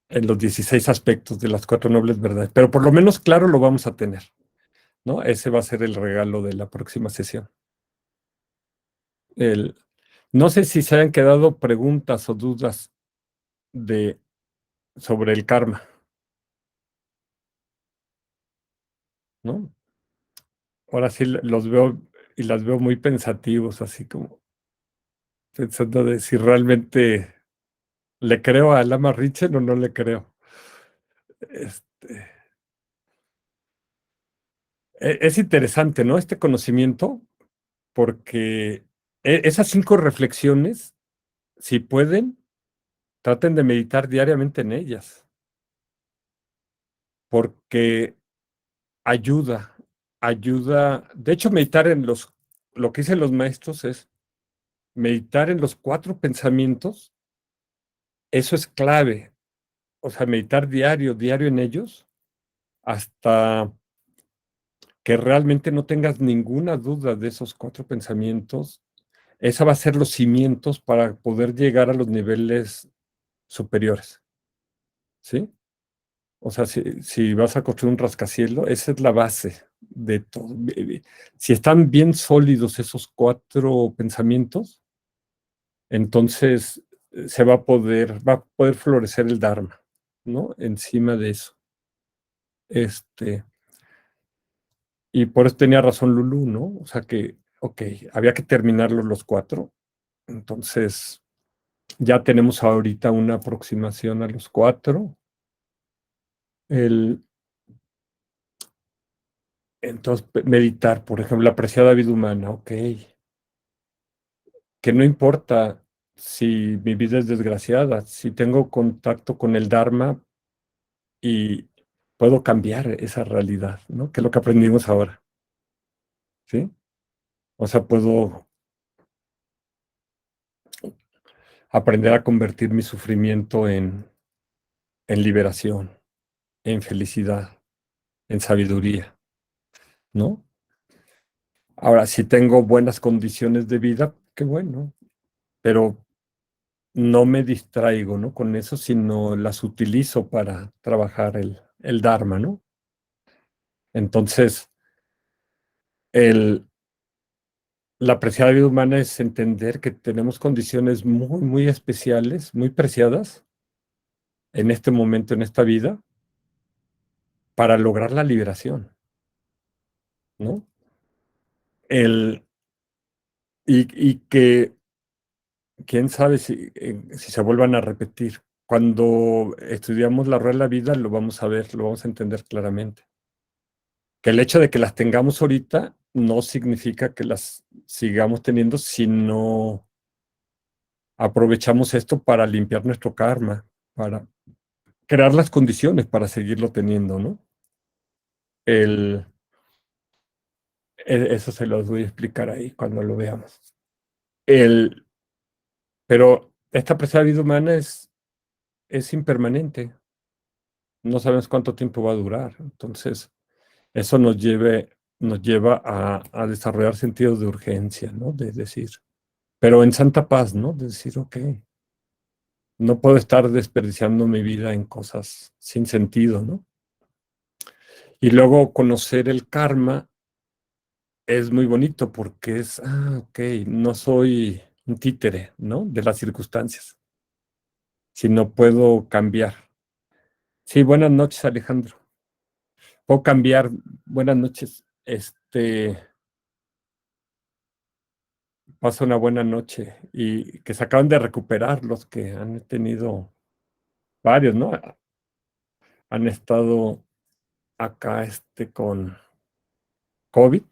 los 16 aspectos de las 4 nobles verdades. Pero por lo menos claro lo vamos a tener, ¿no? Ese va a ser el regalo de la próxima sesión. No sé si se hayan quedado preguntas o dudas sobre el karma, ¿no? Ahora sí los veo y las veo muy pensativos, así como pensando de si realmente le creo a Lama Rinchen o no le creo. Este, es interesante, ¿no? Este conocimiento, porque esas 5 reflexiones, si pueden, traten de meditar diariamente en ellas, porque ayuda. De hecho, meditar lo que dicen los maestros es meditar en los 4 pensamientos, eso es clave. O sea, meditar diario en ellos, hasta que realmente no tengas ninguna duda de esos 4 pensamientos. Esa va a ser los cimientos para poder llegar a los niveles superiores, ¿sí? O sea, si vas a construir un rascacielos, esa es la base de todo. Si están bien sólidos esos 4 pensamientos, entonces va a poder florecer el Dharma, ¿no? Encima de eso. Y por eso tenía razón Lulú, ¿no? O sea que, ok, había que terminarlos los 4. Entonces, ya tenemos ahorita una aproximación a los 4. Entonces, meditar, por ejemplo, la apreciada vida humana, ok. Que no importa si mi vida es desgraciada, si tengo contacto con el Dharma y puedo cambiar esa realidad, ¿no? Que es lo que aprendimos ahora, ¿sí? O sea, puedo aprender a convertir mi sufrimiento en liberación, en felicidad, en sabiduría, ¿no? Ahora, si tengo buenas condiciones de vida, qué bueno, pero no me distraigo, ¿no? Con eso, sino las utilizo para trabajar el Dharma, ¿no? Entonces, la apreciada vida humana es entender que tenemos condiciones muy, muy especiales, muy preciadas en este momento, en esta vida, para lograr la liberación, ¿no? Y que quién sabe si se vuelvan a repetir. Cuando estudiamos la rueda de la vida, lo vamos a ver, lo vamos a entender claramente. Que el hecho de que las tengamos ahorita no significa que las sigamos teniendo si no aprovechamos esto para limpiar nuestro karma, para crear las condiciones para seguirlo teniendo, ¿no? Eso se los voy a explicar ahí cuando lo veamos. Pero esta preciosa vida humana es impermanente. No sabemos cuánto tiempo va a durar. Entonces, eso nos lleva a desarrollar sentidos de urgencia, ¿no? De decir, pero en santa paz, ¿no? De decir, ok, no puedo estar desperdiciando mi vida en cosas sin sentido, ¿no? Y luego conocer el karma es muy bonito porque ok, no soy un títere, ¿no? De las circunstancias, sino puedo cambiar. Sí, buenas noches, Alejandro. Puedo cambiar, buenas noches. Pasa una buena noche y que se acaban de recuperar los que han tenido varios, ¿no? Han estado acá con COVID.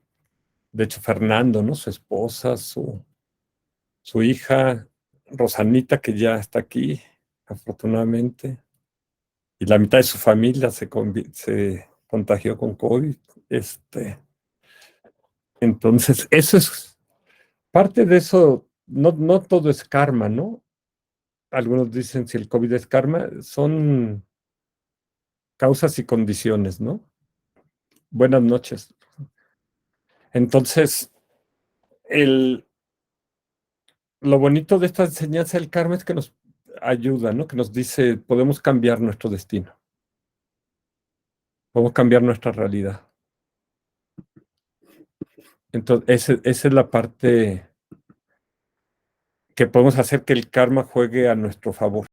De hecho, Fernando, ¿no? Su esposa, su hija, Rosanita, que ya está aquí, afortunadamente, y la mitad de su familia se contagió con COVID. Entonces, eso es parte de eso. No todo es karma, ¿no? Algunos dicen si el COVID es karma, son causas y condiciones, ¿no? Buenas noches. Entonces, lo bonito de esta enseñanza del karma es que nos ayuda, ¿no? Que nos dice, podemos cambiar nuestro destino, podemos cambiar nuestra realidad. Entonces, esa es la parte que podemos hacer que el karma juegue a nuestro favor.